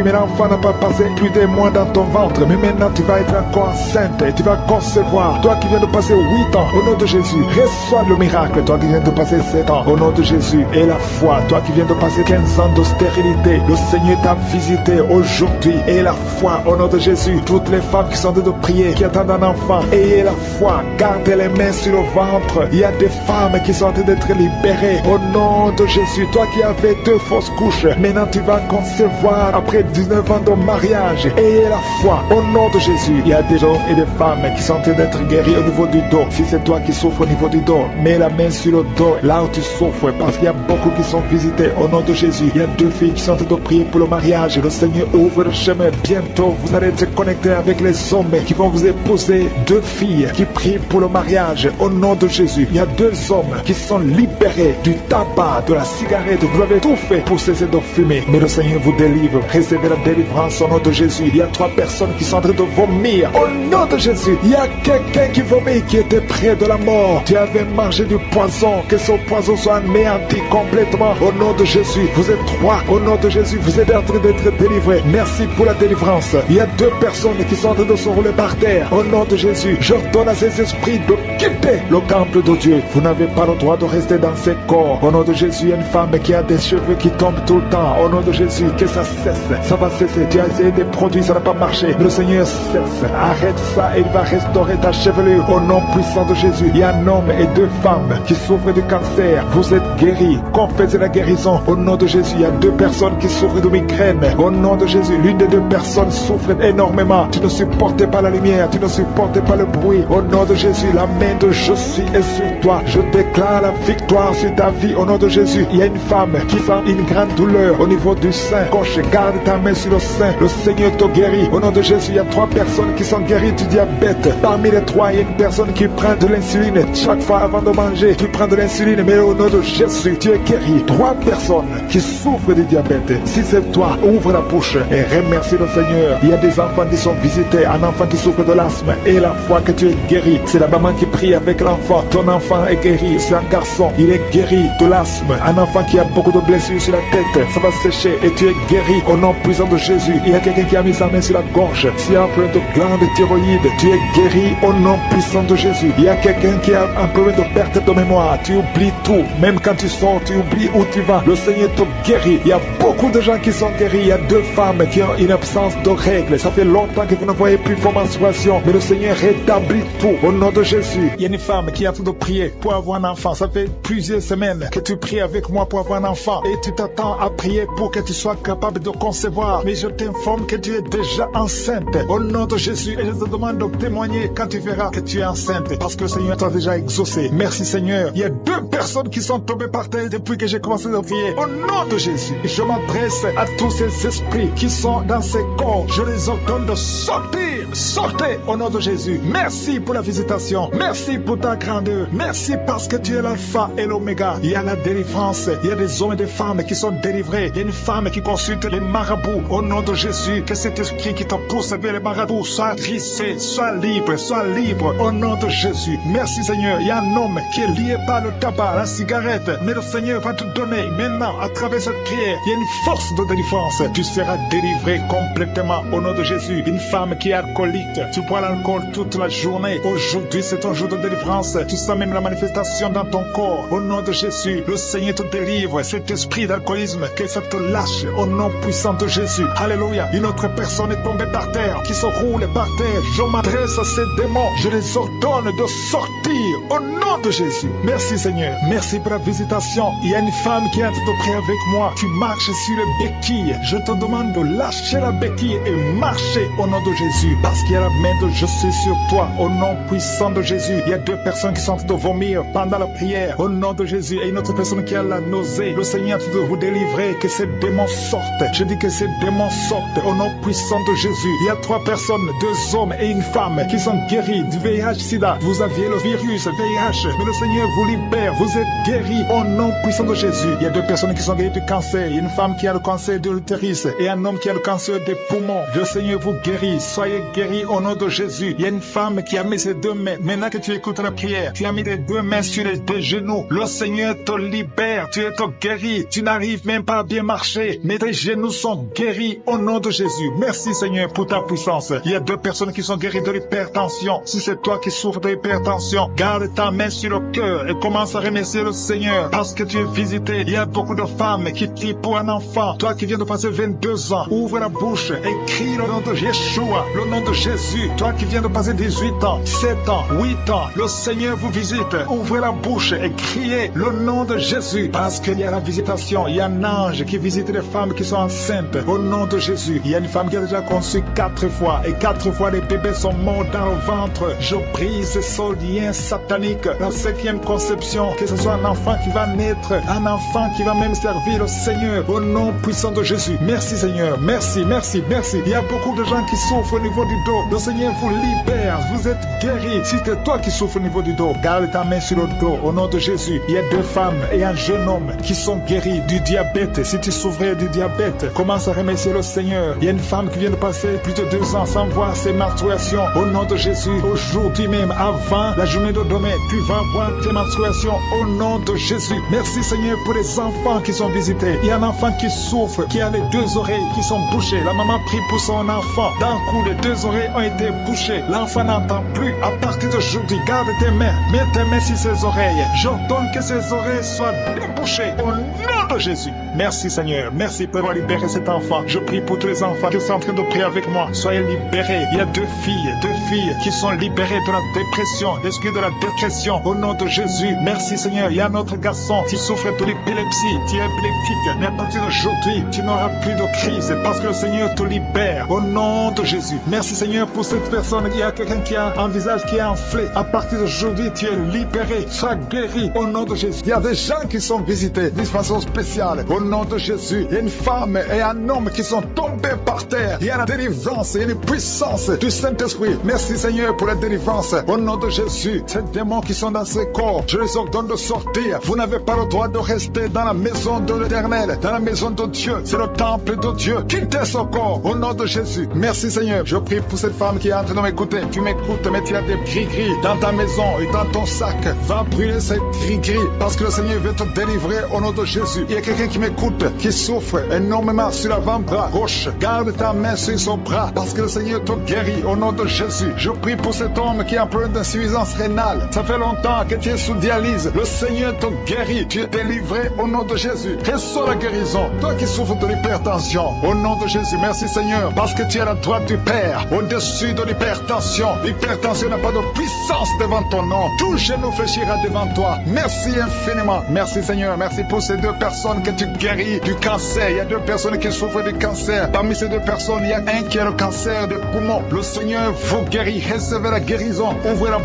mais l'enfant n'a pas passé plus d'un mois dans ton ventre. Mais maintenant tu vas être encore enceinte et tu vas concevoir. Toi qui viens de passer 8 ans, au nom de Jésus, reçois le miracle. Toi qui viens de passer 7 ans, au nom de Jésus, et la foi. Toi qui viens de passer 15 ans de stérilité, le Seigneur t'a visité aujourd'hui. Et la foi, au nom de Jésus. Toutes les femmes qui sont en train de prier, qui attendent un enfant, ayez la foi. Gardez les mains sur le ventre. Il y a des femmes qui sont en train d'être libérées. Au nom de Jésus, toi qui avais fait 2 fausses couches. Maintenant tu vas concevoir après 19 ans de mariage. Ayez la foi au nom de Jésus. Il y a des hommes et des femmes qui sont en train d'être guéris au niveau du dos. Si c'est toi qui souffres au niveau du dos, mets la main sur le dos, là où tu souffres, parce qu'il y a beaucoup qui sont visités au nom de Jésus. Il y a 2 filles qui sont en train de prier pour le mariage. Le Seigneur ouvre le chemin. Bientôt, vous allez être connectés avec les hommes qui vont vous épouser. 2 filles qui prient pour le mariage au nom de Jésus. Il y a 2 hommes qui sont libérés du tabac, de la cigarette. Vous avez tout fait pour cesser de fumer, mais le Seigneur vous délivre. Recevez la délivrance au nom de Jésus. Il y a 3 personnes qui sont en train de vomir au nom de Jésus. Il y a quelqu'un qui vomit, qui était près de la mort. Tu avais mangé du poison, que ce poison soit anéanti complètement au nom de Jésus. Vous êtes 3 au nom de Jésus. Vous êtes en train d'être délivrés. Merci pour la délivrance. Il y a 2 personnes qui sont en train de se rouler par terre au nom de Jésus. J'ordonne à ces esprits de quitter le temple de Dieu. Vous n'avez pas le droit de rester dans ces corps. Au nom de Jésus, il y a une femme qui a des cheveux qui tombent tout le temps. Au nom de Jésus, que ça cesse. Ça va cesser. Tu as essayé des produits, ça n'a pas marché. Le Seigneur cesse. Arrête ça et il va restaurer ta chevelure. Au nom puissant de Jésus, il y a un homme et 2 femmes qui souffrent de cancer. Vous êtes guéris. Confessez la guérison. Au nom de Jésus, il y a 2 personnes qui souffrent de migraine. Au nom de Jésus, l'une des 2 personnes souffre énormément. Tu ne supportes pas la lumière. Tu ne supportes pas le bruit. Au nom de Jésus, la main de je suis est sur toi. Je déclare la victoire sur ta vie. Au nom de Jésus, il y a une femme qui sent une grande douleur au niveau du sein gauche. Garde ta main sur le sein. Le Seigneur te guérit. Au nom de Jésus, il y a 3 personnes qui sont guéries du diabète. Parmi les 3, il y a une personne qui prend de l'insuline. Chaque fois avant de manger, tu prends de l'insuline. Mais au nom de Jésus, tu es guéri. 3 personnes qui souffrent du diabète. Si c'est toi, ouvre la bouche et remercie le Seigneur. Il y a des enfants qui sont visités. Un enfant qui souffre de l'asthme. Et la fois que tu es guéri, c'est la maman qui prie avec l'enfant. Ton enfant est guéri. C'est un garçon. Il est guéri de l'asthme. Un enfant qui a beaucoup de blessures sur la tête. Ça va sécher et tu es guéri au nom puissant de Jésus. Il y a quelqu'un qui a mis sa main sur la gorge. S'il y a un problème de glande thyroïde, tu es guéri au nom puissant de Jésus. Il y a quelqu'un qui a un problème de perte de mémoire. Tu oublies tout. Même quand tu sors, tu oublies où tu vas. Le Seigneur te guérit. Il y a beaucoup de gens qui sont guéris. Il y a 2 femmes qui ont une absence de règles. Ça fait longtemps que vous ne voyez plus vos menstruations. Mais le Seigneur rétablit tout au nom de Jésus. Il y a une femme qui a tout de prier pour avoir un enfant. Ça fait plusieurs semaines que tu pries avec moi pour avoir un enfant. Et tu t'attends à prier pour que tu sois capable de concevoir. Mais je t'informe que tu es déjà enceinte. Au nom de Jésus. Et je te demande de témoigner quand tu verras que tu es enceinte. Parce que le Seigneur t'a déjà exaucé. Merci Seigneur. Il y a 2 personnes qui sont tombées par terre depuis que j'ai commencé à prier. Au nom de Jésus. Je m'adresse à tous ces esprits qui sont dans ces corps. Je les ordonne de sortir. Sortez au nom de Jésus. Merci pour la visitation. Merci pour ta grandeur. Merci parce que tu es l'alpha et l'oméga. Il y a la délivrance. Il y a des hommes et des femmes qui sont délivrés. Il y a une femme qui consulte les marabouts. Au nom de Jésus, que cet esprit qui te pousse vers les marabouts soit rissé, soit libre, soit libre. Au nom de Jésus. Merci Seigneur. Il y a un homme qui est lié par le tabac, la cigarette. Mais le Seigneur va te donner maintenant, à travers cette prière, il y a une force de délivrance. Tu seras délivré complètement au nom de Jésus. Une femme qui est alcoolique. Tu bois l'alcool toute la journée. Aujourd'hui, c'est ton jour de délivrance. Tu sens même la manifestation dans ton corps. Au nom de Jésus, le Seigneur te délivre. Cet esprit d'alcoolisme, que ça te lâche au nom puissant de Jésus. Alléluia. Une autre personne est tombée par terre, qui se roule par terre. Je m'adresse à ces démons. Je les ordonne de sortir au nom de Jésus. Merci Seigneur. Merci pour la visitation. Il y a une femme qui est en train de prier avec moi. Tu marches sur les béquilles. Je te demande de lâcher la béquille et marcher au nom de Jésus. Parce qu'il y a la main de je suis sur toi au nom puissant de Jésus. Il y a 2 personnes qui sont en train de vomir pendant la prière au nom de Jésus. Et une autre personne qui a la nausée. Le Seigneur est en train de vous délivrer. Que ces démons sortent. Je dis que ces démons sortent au nom puissant de Jésus. Il y a 3 personnes, 2 hommes et une femme qui sont guéris du VIH-Sida. Vous aviez le virus VIH, mais le Seigneur vous libère. Vous êtes guéris au nom puissant de Jésus. Il y a 2 personnes qui sont guéries du cancer. Une femme qui a le cancer de l'utérus et un homme qui a le cancer des poumons. Le Seigneur vous guérit. Soyez guéris au nom de Jésus. Il y a une femme qui a mis ses 2 mains. Maintenant que tu écoutes la prière, tu as mis tes 2 mains sur les 2 genoux. Le Seigneur te libère. Tu es guéri. Tu n'arrives même pas à bien marcher, mais tes genoux sont guéris au nom de Jésus. Merci Seigneur pour ta puissance. Il y a 2 personnes qui sont guéries de l'hypertension. Si c'est toi qui souffres de l'hypertension, garde ta main sur le cœur et commence à remercier remercier le Seigneur parce que tu es visité. Il y a beaucoup de femmes qui crient pour un enfant. Toi qui viens de passer 22 ans, ouvre la bouche et crie le nom de Yeshua, le nom de Jésus. Toi qui viens de passer 18 ans, 7 ans, 8 ans, le Seigneur vous visite. Ouvrez la bouche et criez le nom de Jésus parce qu'il y a la visitation. Il y a un ange qui visite les femmes qui sont enceintes. Au nom de Jésus, il y a une femme qui a déjà conçu 4 fois et 4 fois les bébés sont morts dans le ventre. Je brise ce lien satanique. La 5e conception, que ce soit un enfant qui va naître, un enfant qui va même servir le Seigneur. Au nom puissant de Jésus. Merci Seigneur. Merci, merci, merci. Il y a beaucoup de gens qui souffrent au niveau du dos. Le Seigneur vous libère. Vous êtes guéris. Si c'est toi qui souffres au niveau du dos, garde ta main sur le dos. Au nom de Jésus. Il y a 2 femmes et un jeune homme qui sont guéris du diabète. Si tu souffrais du diabète, commence à remercier le Seigneur. Il y a une femme qui vient de passer plus de 2 ans sans voir ses menstruations. Au nom de Jésus, aujourd'hui même, avant la journée de demain, tu vas voir tes menstruations au nom de Jésus. Merci Seigneur pour les enfants qui sont visités. Il y a un enfant qui souffre, qui a les 2 oreilles qui sont bouchées. La maman prie pour son enfant. D'un coup, les 2 oreilles ont été bouchées. L'enfant n'entend plus. À partir d'aujourd'hui, garde tes mains. Mets tes mains sur ses oreilles. J'ordonne que ses oreilles soient débouchées au nom de Jésus. Merci Seigneur. Merci pour avoir libéré cet enfant. Je prie pour tous les enfants qui sont en train de prier avec moi. Soyez libérés. Il y a 2 filles qui sont libérées de la dépression, l'esprit de la dépression au nom de Jésus. Merci Seigneur. Il y a un autre garçon qui souffre de l'épilepsie, qui est épileptique. Mais à partir d'aujourd'hui, tu n'auras plus de crise parce que le Seigneur te libère au nom de Jésus. Merci Seigneur pour cette personne. Il y a quelqu'un qui a un visage qui est enflé. À partir d'aujourd'hui, tu es libéré. Sois guéri au nom de Jésus. Il y a des gens qui sont visités d'une façon spéciale au nom de Jésus. Il y a une femme et un homme qui sont tombés par terre. Il y a la délivrance, il y a une puissance du Saint-Esprit. Merci Seigneur pour la délivrance au nom de Jésus. Ces démons qui sont dans ces corps, je les ordonne de sortir. Vous n'avez pas le droit de rester dans la maison de l'Éternel, dans la maison de Dieu. C'est le temple de Dieu. Quittez ce corps au nom de Jésus. Merci Seigneur. Je prie pour cette femme qui est en train de m'écouter. Tu m'écoutes, mais tu as des gris-gris dans ta maison et dans ton sac. Va brûler ces gris-gris parce que le Seigneur veut te délivrer au nom de Jésus. Il y a quelqu'un qui m'écoute, qui souffre énormément sur l'avant-bras gauche. Garde ta main sur son bras parce que le Seigneur te guérit au nom de Jésus. Je prie pour cet homme qui a un problème d'insuffisance rénale. Ça fait longtemps que tu es sous dialyse. Le Seigneur te guérit. Tu es délivré au nom de Jésus. Reçois la guérison. Toi qui souffres de l'hypertension, au nom de Jésus. Merci Seigneur parce que tu es à la droite du Père, au-dessus de l'hypertension. L'hypertension n'a pas de puissance devant ton nom. Tout genou fléchira devant toi. Merci infiniment. Merci Seigneur. Merci pour ces 2 personnes que tu guéris du cancer. Il y a 2 personnes qui souffrent du cancer. Parmi ces 2 personnes, il y a un qui a le cancer des poumons. Le Seigneur vous guérit. Recevez la guérison. Ouvre la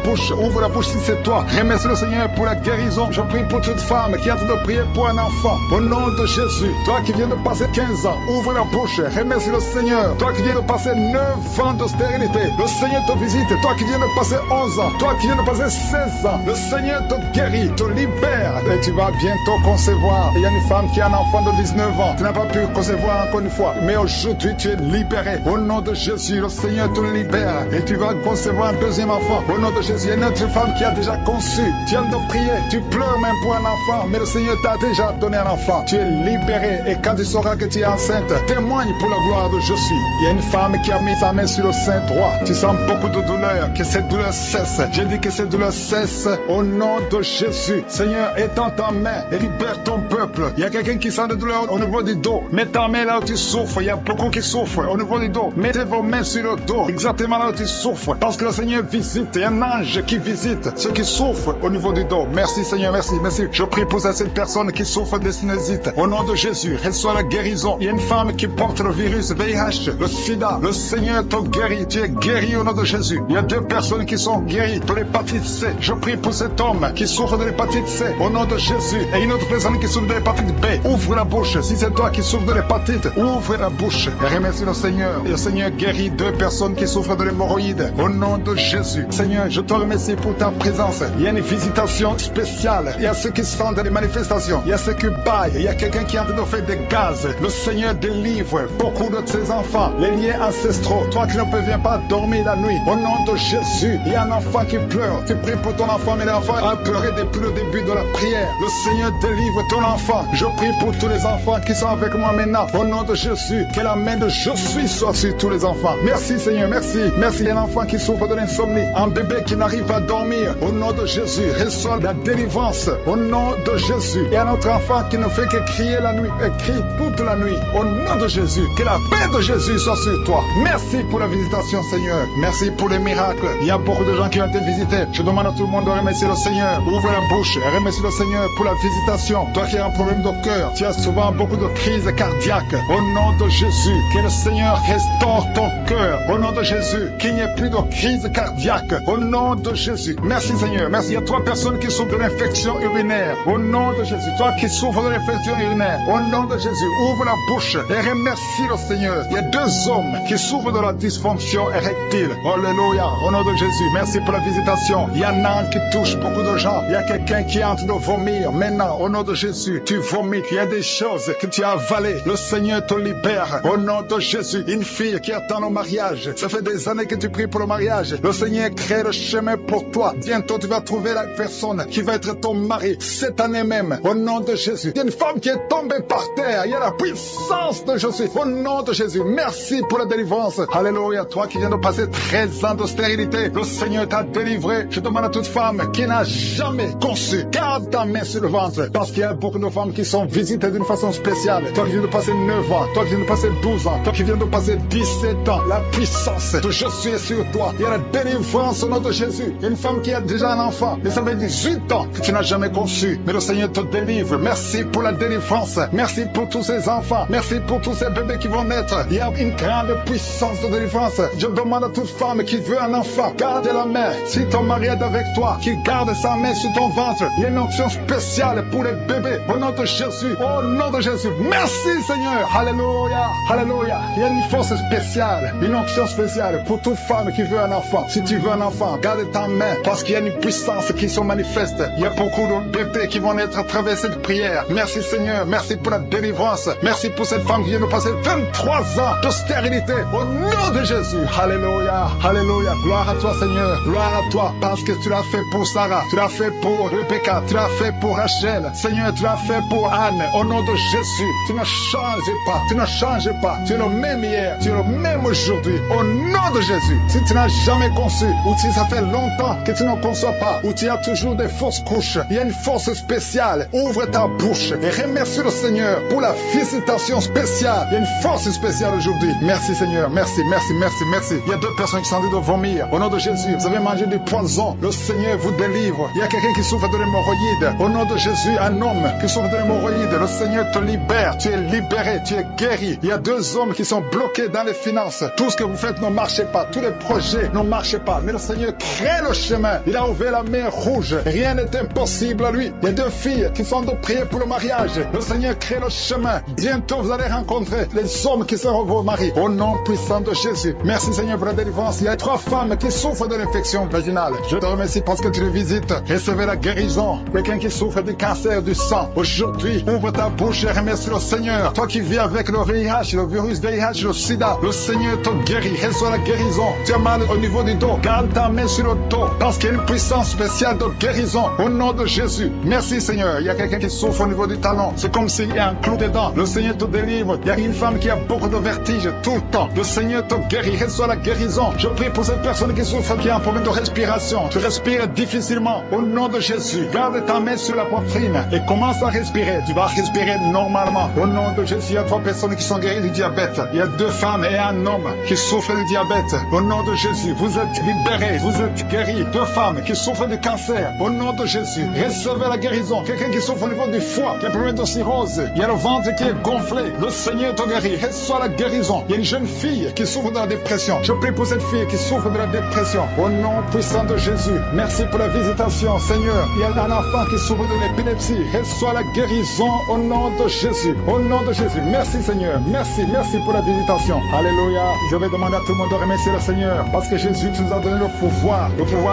bouche si c'est toi. Remercie le Seigneur pour la guérison. Je prie pour toute femme qui est en train de prier pour un enfant. Au nom de Jésus. Toi qui viens de passer 15 ans, ouvre la bouche. Remercie le Seigneur. Toi qui viens de passer 9 ans de stérilité, le Seigneur te visite. Toi qui viens de passer 11 ans, toi qui viens de passer 16 ans, le Seigneur te guérit, te libère. Et tu vas bientôt concevoir. Il y a une femme qui a un enfant de 19 ans. Tu n'as pas pu concevoir encore une fois. Mais aujourd'hui, tu es libéré. Au nom de Jésus, le Seigneur te libère. Et tu vas concevoir un 2e enfant. Au nom de Jésus, il y a une autre femme qui a déjà conçu. Tu viens de prier. Tu pleures même pour un enfant. Mais le Seigneur t'a déjà donné un enfant. Tu es libéré. Et quand tu sauras que tu es enceinte, témoigne pour la gloire de Jésus. Il y a une femme qui a mis sa main sur le sein droit. Tu sens beaucoup de douleur. Que cette douleur cesse. Je dis que cette douleur cesse au nom de Jésus. Seigneur, étends ta main et libère ton peuple. Il y a quelqu'un qui sent de douleur au niveau du dos. Mets ta main là où tu souffres. Il y a beaucoup qui souffrent au niveau du dos. Mettez vos mains sur le dos. Exactement là où tu souffres. Parce que le Seigneur visite. Il y a un ange qui visite ceux qui souffrent au niveau du dos. Merci Seigneur, merci, merci. Je prie pour cette personne qui souffre de sinusite. Au nom de Jésus, reçois la guérison. Il y a une femme qui porte le virus VIH, le sida. Le Seigneur te guérit. Tu es guéri au nom de Jésus. Il y a 2 personnes qui sont guéries de l'hépatite C. Je prie pour cet homme qui souffre de l'hépatite C. Au nom de Jésus. Et une autre personne qui souffre de l'hépatite B. Ouvre la bouche. Si c'est toi qui souffres de l'hépatite, ouvre la bouche. Et remercie le Seigneur. Et le Seigneur guérit 2 personnes qui souffrent de l'hémorroïde. Au nom de Jésus. Seigneur, je te remercie pour ta présence. Il y a une visitation spéciale. Il y a ceux qui sont dans les manifestations. Il y a ceux qui baillent. Il y a quelqu'un qui est en train de faire des gaz. Le Seigneur délivre beaucoup de ses enfants. Les liens ancestraux. Toi qui ne parviens pas à dormir la nuit. Au nom de Jésus. Il y a un enfant qui pleure. Tu pries pour ton enfant, mais l'enfant a pleuré depuis le début de la prière. Le Seigneur délivre ton enfant. Je prie pour tous les enfants qui sont avec moi maintenant. Au nom de Jésus, que la main de je suis soit sur tous les enfants. Merci Seigneur, merci. Merci. Il y a un enfant qui souffre de l'insomnie, un bébé qui n'arrive pas à dormir. Au nom de Jésus, reçois la délivrance. Au nom de Jésus. Il y a un autre enfant qui ne fait que crier la nuit, et crie toute la nuit. Au nom de Jésus, que la paix de Jésus soit sur toi. Merci pour la visitation Seigneur. Merci pour les miracles. Il y a beaucoup de gens qui ont été visités. Je demande à tout le monde de remercier le Seigneur. Ouvre la bouche et remercie le Seigneur pour la visitation. Toi qui as un problème de cœur, tu as souvent beaucoup de crises cardiaques. Au nom de Jésus, que le Seigneur restaure ton cœur. Au nom de Jésus, qu'il n'y ait plus de crise cardiaque. Au nom de Jésus. Merci Seigneur. Merci. Il y a 3 personnes qui souffrent de l'infection urinaire. Au nom de Jésus. Toi qui souffres de l'infection urinaire. Au nom de Jésus. Ouvre la bouche et remercie le Seigneur. Il y a 2 hommes qui souffrent de la dysfonction érectile. Alléluia. Au nom de Jésus. Merci pour la visitation. Il y en a un qui touche beaucoup de gens. Il y a quelqu'un qui est en train de vomir. Maintenant, au nom de Jésus, tu vomis. Il y a des choses que tu as avalées. Le Seigneur te libère. Au nom de Jésus. Une fille qui attend le mariage. Ça fait des années que tu pries pour le mariage. Le Seigneur crée le chemin pour toi. Bientôt, tu vas trouver la personne qui va être ton mari. Cette année même. Au nom de Jésus. Il y a une femme qui est tombée par terre. Il y a la puissance de Jésus. Au nom de Jésus. Merci pour la délivrance. Alléluia. Toi qui viens de passer 13 ans de stérilité. Le Seigneur t'a délivré. Je demande à toute femme qui n'a jamais conçu. Garde ta main sur le ventre. Parce qu'il y a beaucoup de femmes qui sont visitées d'une façon spéciale. Toi qui viens de passer 9 ans. Toi qui viens de passer 12 ans. Toi qui viens de passer 17 ans. La puissance de Jésus est sur toi. Il y a la délivrance au nom de Jésus. Il y a une femme qui a déjà un enfant. Mais ça fait 18 ans que tu n'as jamais conçu. Mais le Seigneur te délivre. Merci pour la délivrance. Merci pour tous ces enfants. Merci pour tous ces bébés qui vont naître. Il y a une grande puissance de délivrance. Je demande à toute femme qui veut un enfant, garde la main. Si ton mari est avec toi, qu'il garde sa main sur ton ventre. Il y a une onction spéciale pour les bébés. Au nom de Jésus. Au nom de Jésus. Merci Seigneur. Alléluia. Alléluia. Il y a une force spéciale. Une onction spéciale pour toute femme qui veut un enfant. Si tu veux un enfant, garde ta main. Parce qu'il y a une puissance qui se manifeste. Il y a beaucoup de bébés qui vont naître à travers cette prière. Merci Seigneur. Merci pour la délivrance. Merci pour cette femme qui vient de passer 23 ans de stérilité. Au nom de Jésus. Alléluia. Alléluia. Gloire à toi Seigneur. Gloire à toi. Parce que tu l'as fait pour Sarah. Tu l'as fait pour Rebecca. Tu l'as fait pour Rachel. Seigneur, tu l'as fait pour Anne. Au nom de Jésus. Tu ne changes pas. Tu ne changes pas. Tu es le même hier. Tu es le même aujourd'hui. Au nom de Jésus. Si tu n'as jamais conçu, ou si ça fait longtemps que tu ne conçois pas, ou tu as toujours des fausses couches, il y a une force spéciale. Ouvre ta bouche et remercie le Seigneur pour la visitation spéciale. Il y a une force spéciale aujourd'hui. Merci Seigneur. Merci, merci, merci, merci. Il y a 2 personnes qui sont en train de vomir. Au nom de Jésus, vous avez mangé du poison. Le Seigneur vous délivre. Il y a quelqu'un qui souffre de l'hémorroïde. Au nom de Jésus, un homme qui souffre de l'hémorroïde. Le Seigneur te libère. Tu es libéré. Tu es guéri. Il y a 2 hommes qui sont bloqués dans les finances. Tout ce que vous faites ne marche pas. Tous les projets ne marchent pas. Mais le Seigneur crée le chemin. Il a ouvert la mer rouge. Rien n'est impossible à lui. Il y a 2 filles qui sont de prier pour le mariage. Le Seigneur crée le chemin. Bientôt, vous allez rencontrer les hommes qui seront vos maris. Au nom puissant de Jésus. Merci Seigneur pour la délivrance. Il y a 3 femmes qui souffrent de l'infection vaginale. Je te remercie parce que tu les visites. Recevez la guérison. Quelqu'un qui souffre du cancer du sang. Aujourd'hui, ouvre ta bouche et remercie le Seigneur. Toi qui vis avec le VIH, le virus VIH, le sida, le Seigneur te guérit. Reçois la guérison. Tu as mal au niveau du dos. Garde ta main sur le dos. Parce qu'il y a une puissance spéciale de guérison. Au nom de Jésus. Merci Seigneur. Il y a quelqu'un qui souffre au niveau du talon. C'est comme s'il y a un clou dedans. Le Seigneur te délivre. Il y a une femme qui a beaucoup de vertige tout le temps. Le Seigneur te guérit. Reçois la guérison. Je prie pour cette personne qui souffre, qui a un problème de respiration. Tu respires difficilement. Au nom de Jésus. Garde ta main sur la poitrine et commence à respirer. Tu vas respirer normalement. Au nom de Jésus, il y a 3 personnes qui sont guéries du diabète. Il y a 2 femmes et un homme qui souffrent du diabète. Au nom de Jésus, vous êtes libérés. Vous êtes guéris. 2 femmes qui souffrent du cancer. Au nom de Jésus, recevez la guérison. Quelqu'un qui souffre au niveau du foie, qui a un problème de cirrhose. Il y a le ventre qui est gonflé. Le Seigneur te guérit. Reçois la guérison. Il y a une jeune fille qui souffre de la dépression. Je prie pour cette fille qui souffre de la dépression. Au nom puissant de Jésus. Merci pour la visitation, Seigneur. Il y a un enfant qui souffre de l'épilepsie. Reçois la guérison au nom de Jésus. Au nom de Jésus. Merci, Seigneur. Merci, merci pour la visitation. Alléluia. Je vais demander à tout le monde de remercier le Seigneur. Parce que Jésus nous a donné le pouvoir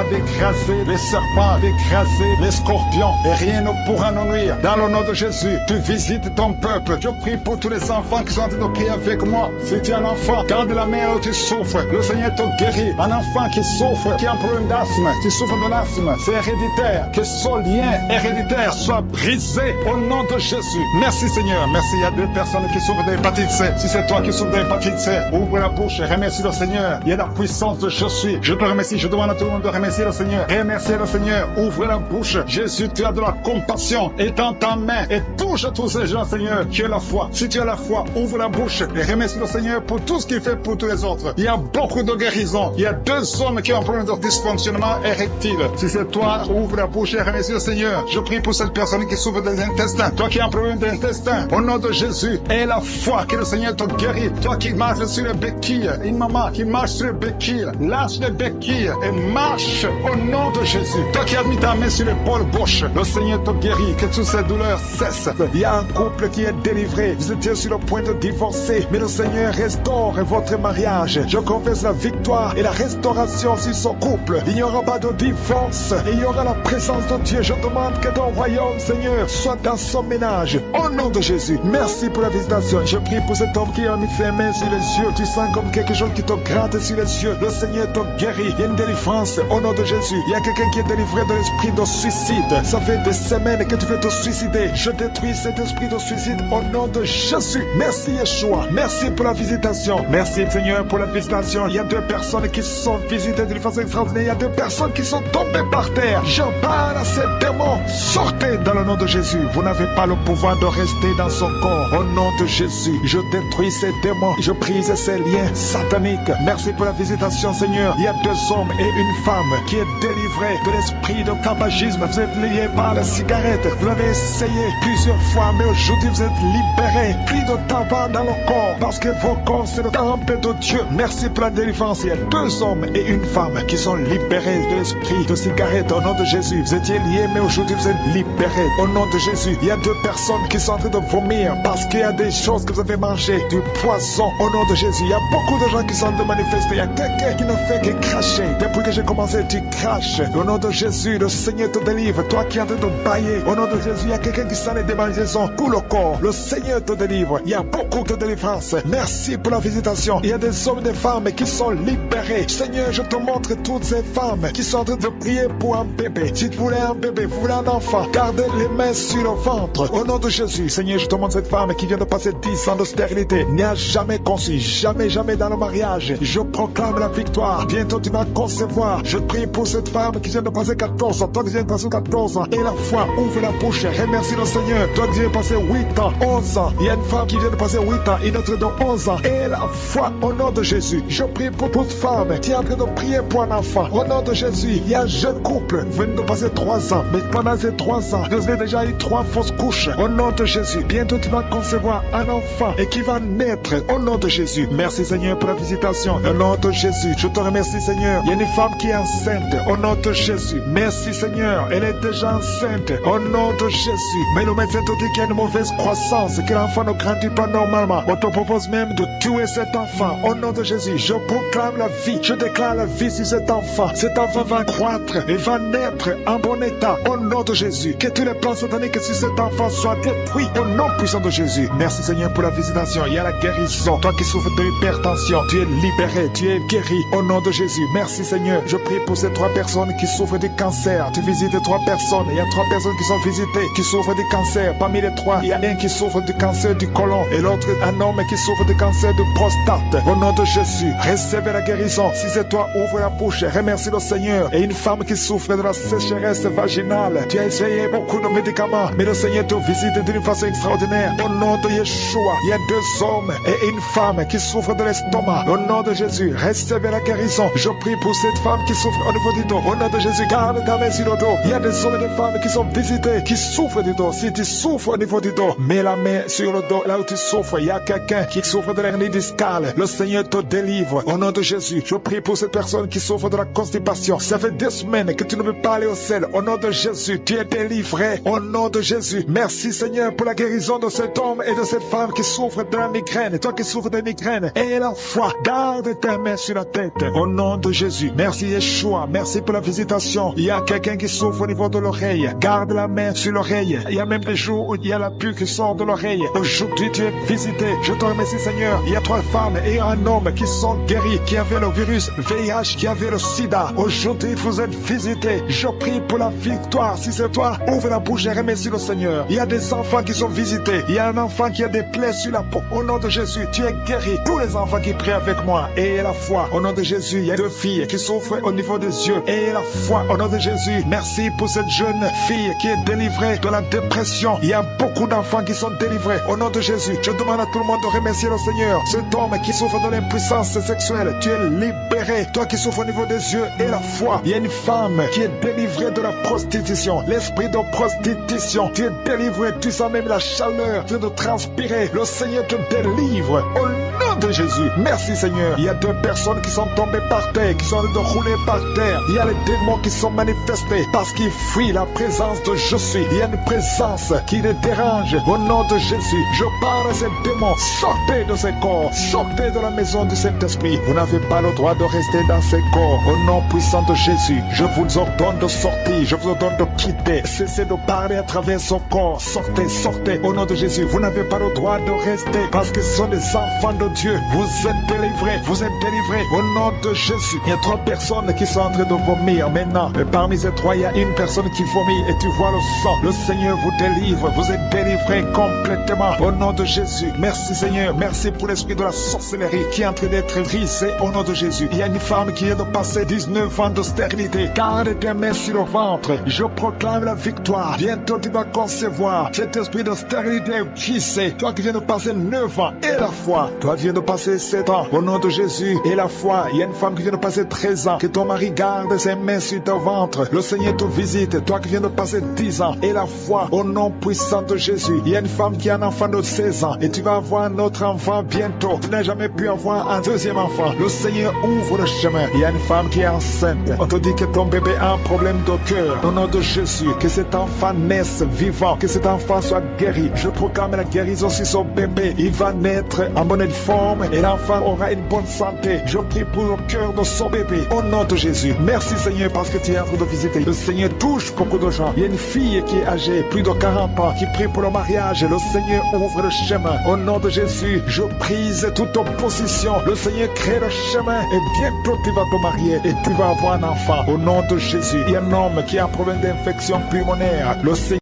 d'écraser les serpents, d'écraser les scorpions. Et rien ne pourra nous nuire. Dans le nom de Jésus, tu visites ton peuple. Je prie pour tous les enfants qui sont en train de prier avec moi. Si tu es un enfant, garde la main où tu souffres. Le Seigneur te guérit. Un enfant qui souffre, qui a un problème d'asthme, tu souffres de l'asthme, c'est héréditaire. Que ce lien héréditaire soit brisé au nom de Jésus. Merci Seigneur. Merci. Il y a 2 personnes qui souffrent d'hépatite C. Si c'est toi qui souffres d'hépatite C, ouvre la bouche et remercie le Seigneur. Il y a la puissance de je suis. Je te remercie. Je demande à tout le monde de remercier le Seigneur. Remercier le Seigneur. Ouvre la bouche. Jésus, tu as de la compassion. Étends ta main et touche à tous ces gens, Seigneur, qui ont la foi. Si tu as la foi, ouvre la bouche et remercie le Seigneur pour tout ce qu'il fait pour tous les autres. Il y a beaucoup de guérisons. Il y a 2 hommes qui ont un problème de dysfonctionnement érectile. Si c'est toi, ouvre la bouche et remercie le Seigneur. Je prie pour cette personne qui souffre des intestins. Toi qui as un problème d'intestin, au nom de Jésus, aie la foi que le Seigneur te guérit. Toi qui marches sur les béquilles, une maman qui marche sur les béquilles, lâche les béquilles et marche au nom de Jésus. Toi qui as mis ta main sur l'épaule gauche, le Seigneur te guérit, que toutes ces douleurs cessent. Il y a un couple qui est délivré. Vous étiez sur le point de divorcer, mais le Seigneur restaure votre mariage. Je confesse la victoire et la restauration sur son couple. Il n'y aura pas de divorce. Il y aura la présence de Dieu. Je demande que ton royaume, Seigneur, soit dans son ménage. Au nom de Jésus, merci pour la visitation. Je prie pour cet homme qui a mis ses mains sur les yeux. Tu sens comme quelque chose qui te gratte sur les yeux. Le Seigneur te guérit. Il y a une délivrance au nom de Jésus. Il y a quelqu'un qui est délivré de l'esprit de suicide. Ça fait des semaines que tu veux te suicider. Je détruis cet esprit de suicide au nom de Jésus. Merci Yeshua. Merci pour la visitation. Merci Seigneur pour la visitation. Il y a 2 personnes qui sont visitées d'une façon extraordinaire. Il y a 2 personnes qui sont tombées par terre. Je parle à ces démons. Sortez dans le nom de Jésus. Vous n'avez pas le pouvoir de rester dans son corps. Au nom de Jésus, je détruis ces démons. Je brise ces liens sataniques. Merci pour la visitation Seigneur. Il y a 2 hommes et une femme qui est délivrée de l'esprit de tabagisme. Vous êtes liés par la cigarette. Vous l'avez essayé plusieurs fois, mais aujourd'hui vous êtes libérés. Plus de tabac dans le corps parce que vos corps c'est le temple de Dieu. Merci pour la délivrance. Il y a 2 hommes et une femme qui sont libérés de l'esprit de cigarette au nom de Jésus. Vous étiez liés, mais aujourd'hui vous êtes libérés au nom de Jésus. Il y a 2 personnes qui sont en train de vomir parce qu'il y a des choses que vous avez mangées, du poison au nom de Jésus. Il y a beaucoup de gens qui sont en train de manifester. Il y a quelqu'un qui ne fait que cracher. Depuis que j'ai commencé, tu craches. Au nom de Jésus, le Seigneur te délivre. Toi qui es en train de bailler, au nom de Jésus, il y a quelqu'un qui sent les démangeaisons pour le corps. Le Seigneur te délivre. Il y a beaucoup de délivrance. Merci pour la visitation. Il y a des hommes et des femmes qui sont libérés. Seigneur, je te montre toutes ces femmes qui sont en train de prier pour un bébé. Si tu voulais un bébé, vous voulez un enfant, gardez les mains sur le ventre. Au nom de Jésus, Seigneur, je te montre cette femme qui vient de passer 10 ans de stérilité. N'y a jamais conçu, jamais dans le mariage. Je proclame la victoire. Bientôt tu vas concevoir. Je prie pour cette femme qui vient de passer 14 ans. Toi qui viens de passer 14 ans. Et la foi, ouvre la bouche. Remercie le Seigneur. Toi qui viens de passer 8 ans, 11 ans. Il y a une femme qui vient de passer 8 ans. Une autre de 11 ans. Et la foi, au nom de Jésus. Je prie pour toute femme qui est en train de prier pour un enfant. Au nom de Jésus, il y a un jeune couple. Vous venez de passer 3 ans. Mais pendant ces 3 ans, vous avez déjà eu 3 fausses couches. Au nom de Jésus, bientôt tu vas concevoir un enfant et qui va naître. Au nom de Jésus. Merci Seigneur pour la visitation. Au nom de Jésus, je te remercie Seigneur. Il y a une femme qui est enceinte. Au nom de Jésus. Merci Seigneur. Elle est déjà enceinte. Au nom de Jésus. Mais le médecin te dit qu'il y a une mauvaise croissance, que l'enfant ne grandit pas normalement. On te propose même de tuer cet enfant. Au nom de Jésus, je proclame la vie. Je déclare la vie sur cet enfant. Cet enfant va croître et va naître en bon état. Au nom de Jésus. Que tous les plans sataniques sur cet enfant soient détruits. Au nom puissant de Jésus. Merci Seigneur pour la visitation. Il y a la guérison. Toi qui souffres de l'hypertension, tu es libéré, tu es guéri. Au nom de Jésus. Merci Seigneur. Je prie pour ces 3 personnes qui souffrent du cancer. Tu visites 3 personnes. Il y a 3 personnes qui sont visitées, qui souffrent du cancer. Parmi les 3, il y a un qui souffre du cancer du côlon et l'autre un homme qui souffre du cancer de prostate. Au nom de Jésus, recevez la guérison. Si c'est toi, ouvre la bouche. Remercie le Seigneur. Et une femme qui souffre de la sécheresse vaginale. Tu as essayé beaucoup de médicaments, mais le Seigneur te visite d'une façon extraordinaire. Au nom de Yeshua, il y a 2 hommes et une femme qui souffrent de l'estomac. Au nom de Jésus, recevez la guérison. Je prie pour cette femme qui souffre au niveau du dos. Au nom de Jésus, garde ta main sur le dos. Il y a des hommes et des femmes qui sont visités, qui souffrent du dos. Si tu souffres au niveau du dos, mets la main sur le dos, là où tu souffres. Il y a quelqu'un qui souffre de l'hernie discale. Le Seigneur te délivre. Au nom de Jésus, je prie pour cette personne qui souffre de la constipation. Ça fait 2 semaines que tu ne veux pas aller au ciel. Au nom de Jésus, tu es délivré. Au nom de Jésus, merci Seigneur pour la guérison de cet homme et de cette femme qui souffre de la migraine. Toi qui souffres de migraine, et la foi, garde ta main sur la tête. Au nom de Jésus, merci Yeshua. Merci pour la visitation. Il y a quelqu'un qui souffre au niveau de l'oreille. Garde la main sur l'oreille. Il y a même des jours où il y a la pluie qui sort de l'oreille. Aujourd'hui, tu es visité. Je te remercie Seigneur. Il y a 3 femmes et un homme qui sont guéris, qui avaient le virus VIH, qui avaient le sida. Aujourd'hui, vous êtes visités. Je prie pour la victoire. Si c'est toi, ouvre la bouche et remercie le Seigneur. Seigneur. Il y a des enfants qui sont visités. Il y a un enfant qui a des plaies sur la peau. Au nom de Jésus, tu es guéri. Tous les enfants qui prient avec moi, ayez la foi. Au nom de Jésus, il y a 2 filles qui souffrent au niveau des yeux. Ayez la foi. Au nom de Jésus, merci pour cette jeune fille qui est délivrée de la dépression. Il y a beaucoup d'enfants qui sont délivrés. Au nom de Jésus, je demande à tout le monde de remercier le Seigneur. Cet homme qui souffre de l'impuissance sexuelle, tu es libéré. Toi qui souffres au niveau des yeux, et la foi. Il y a une femme qui est délivrée de la prostitution. L'esprit de prostitution, tu es délivré. Tu sens même la chaleur, tu es de transpirer. Le Seigneur te délivre. Au nom de Jésus, merci Seigneur. Il y a 2 personnes qui sont tombées par terre, qui sont en train de rouler par terre. Il y a les démons qui sont manifestés parce qu'ils fuient la présence de je suis. Il y a une présence qui les dérange. Au nom de Jésus, je parle à ces démons. Sortez de ces corps. Sortez de la maison du Saint-Esprit. Vous n'avez pas le droit de rester dans ces corps. Au nom puissant de Jésus, je vous ordonne de sortir. Je vous ordonne de quitter. Cessez de parler à travers son corps. Sortez, sortez. Au nom de Jésus, vous n'avez pas le droit de rester parce que ce sont des enfants de Dieu. Vous êtes délivrés. Vous êtes délivrés. Au nom de Jésus, il y a 3 personnes qui sont en train de vomir maintenant. Et parmi ces 3, il y a une personne qui vomit et tu vois le sang. Le Seigneur vous délivre. Vous êtes délivrés complètement. Au nom de Jésus. Merci Seigneur. Merci pour l'esprit de la sorcellerie qui est en train d'être brisé au nom de Jésus. Il y a une femme qui vient de passer 19 ans de stérilité. Garde tes mains sur le ventre. Je proclame la victoire. Bientôt tu vas concevoir. Cet esprit de stérilité est brisé. Toi qui viens de passer 9 ans et la foi. Toi qui viens de passer 7 ans au nom de Jésus et la foi. Il y a une femme qui vient de passer 13 ans. Que ton mari garde ses mains sur ton ventre. Le Seigneur te visite. Toi qui viens de passer 10 ans et la foi au nom puissant de Jésus. Il y a une femme qui a un enfant de 16 ans et tu vas avoir un autre enfant bientôt. Tu n'as jamais pu avoir un 2e enfant. Le Seigneur ouvre le chemin. Il y a une femme qui est enceinte. On te dit que ton bébé a un problème de cœur. Au nom de Jésus, que cet enfant naisse vivant, que cet enfant soit guéri. Je proclame la guérison sur son bébé. Il va naître en bonne forme et l'enfant aura une bonne santé. Je prie pour le cœur de son bébé. Au nom de Jésus. Merci Seigneur parce que tu es en train de visiter. Le Seigneur touche beaucoup de gens. Il y a une fille qui est âgée, plus de 40 ans, qui prie pour le mariage. Le Seigneur ouvre le chemin. Au nom de Jésus, je brise toute opposition. Le Seigneur crée le chemin et bientôt tu vas te marier et tu vas avoir un enfant. Au nom de Jésus, il y a un homme qui a un problème d'infection pulmonaire. Le Seigneur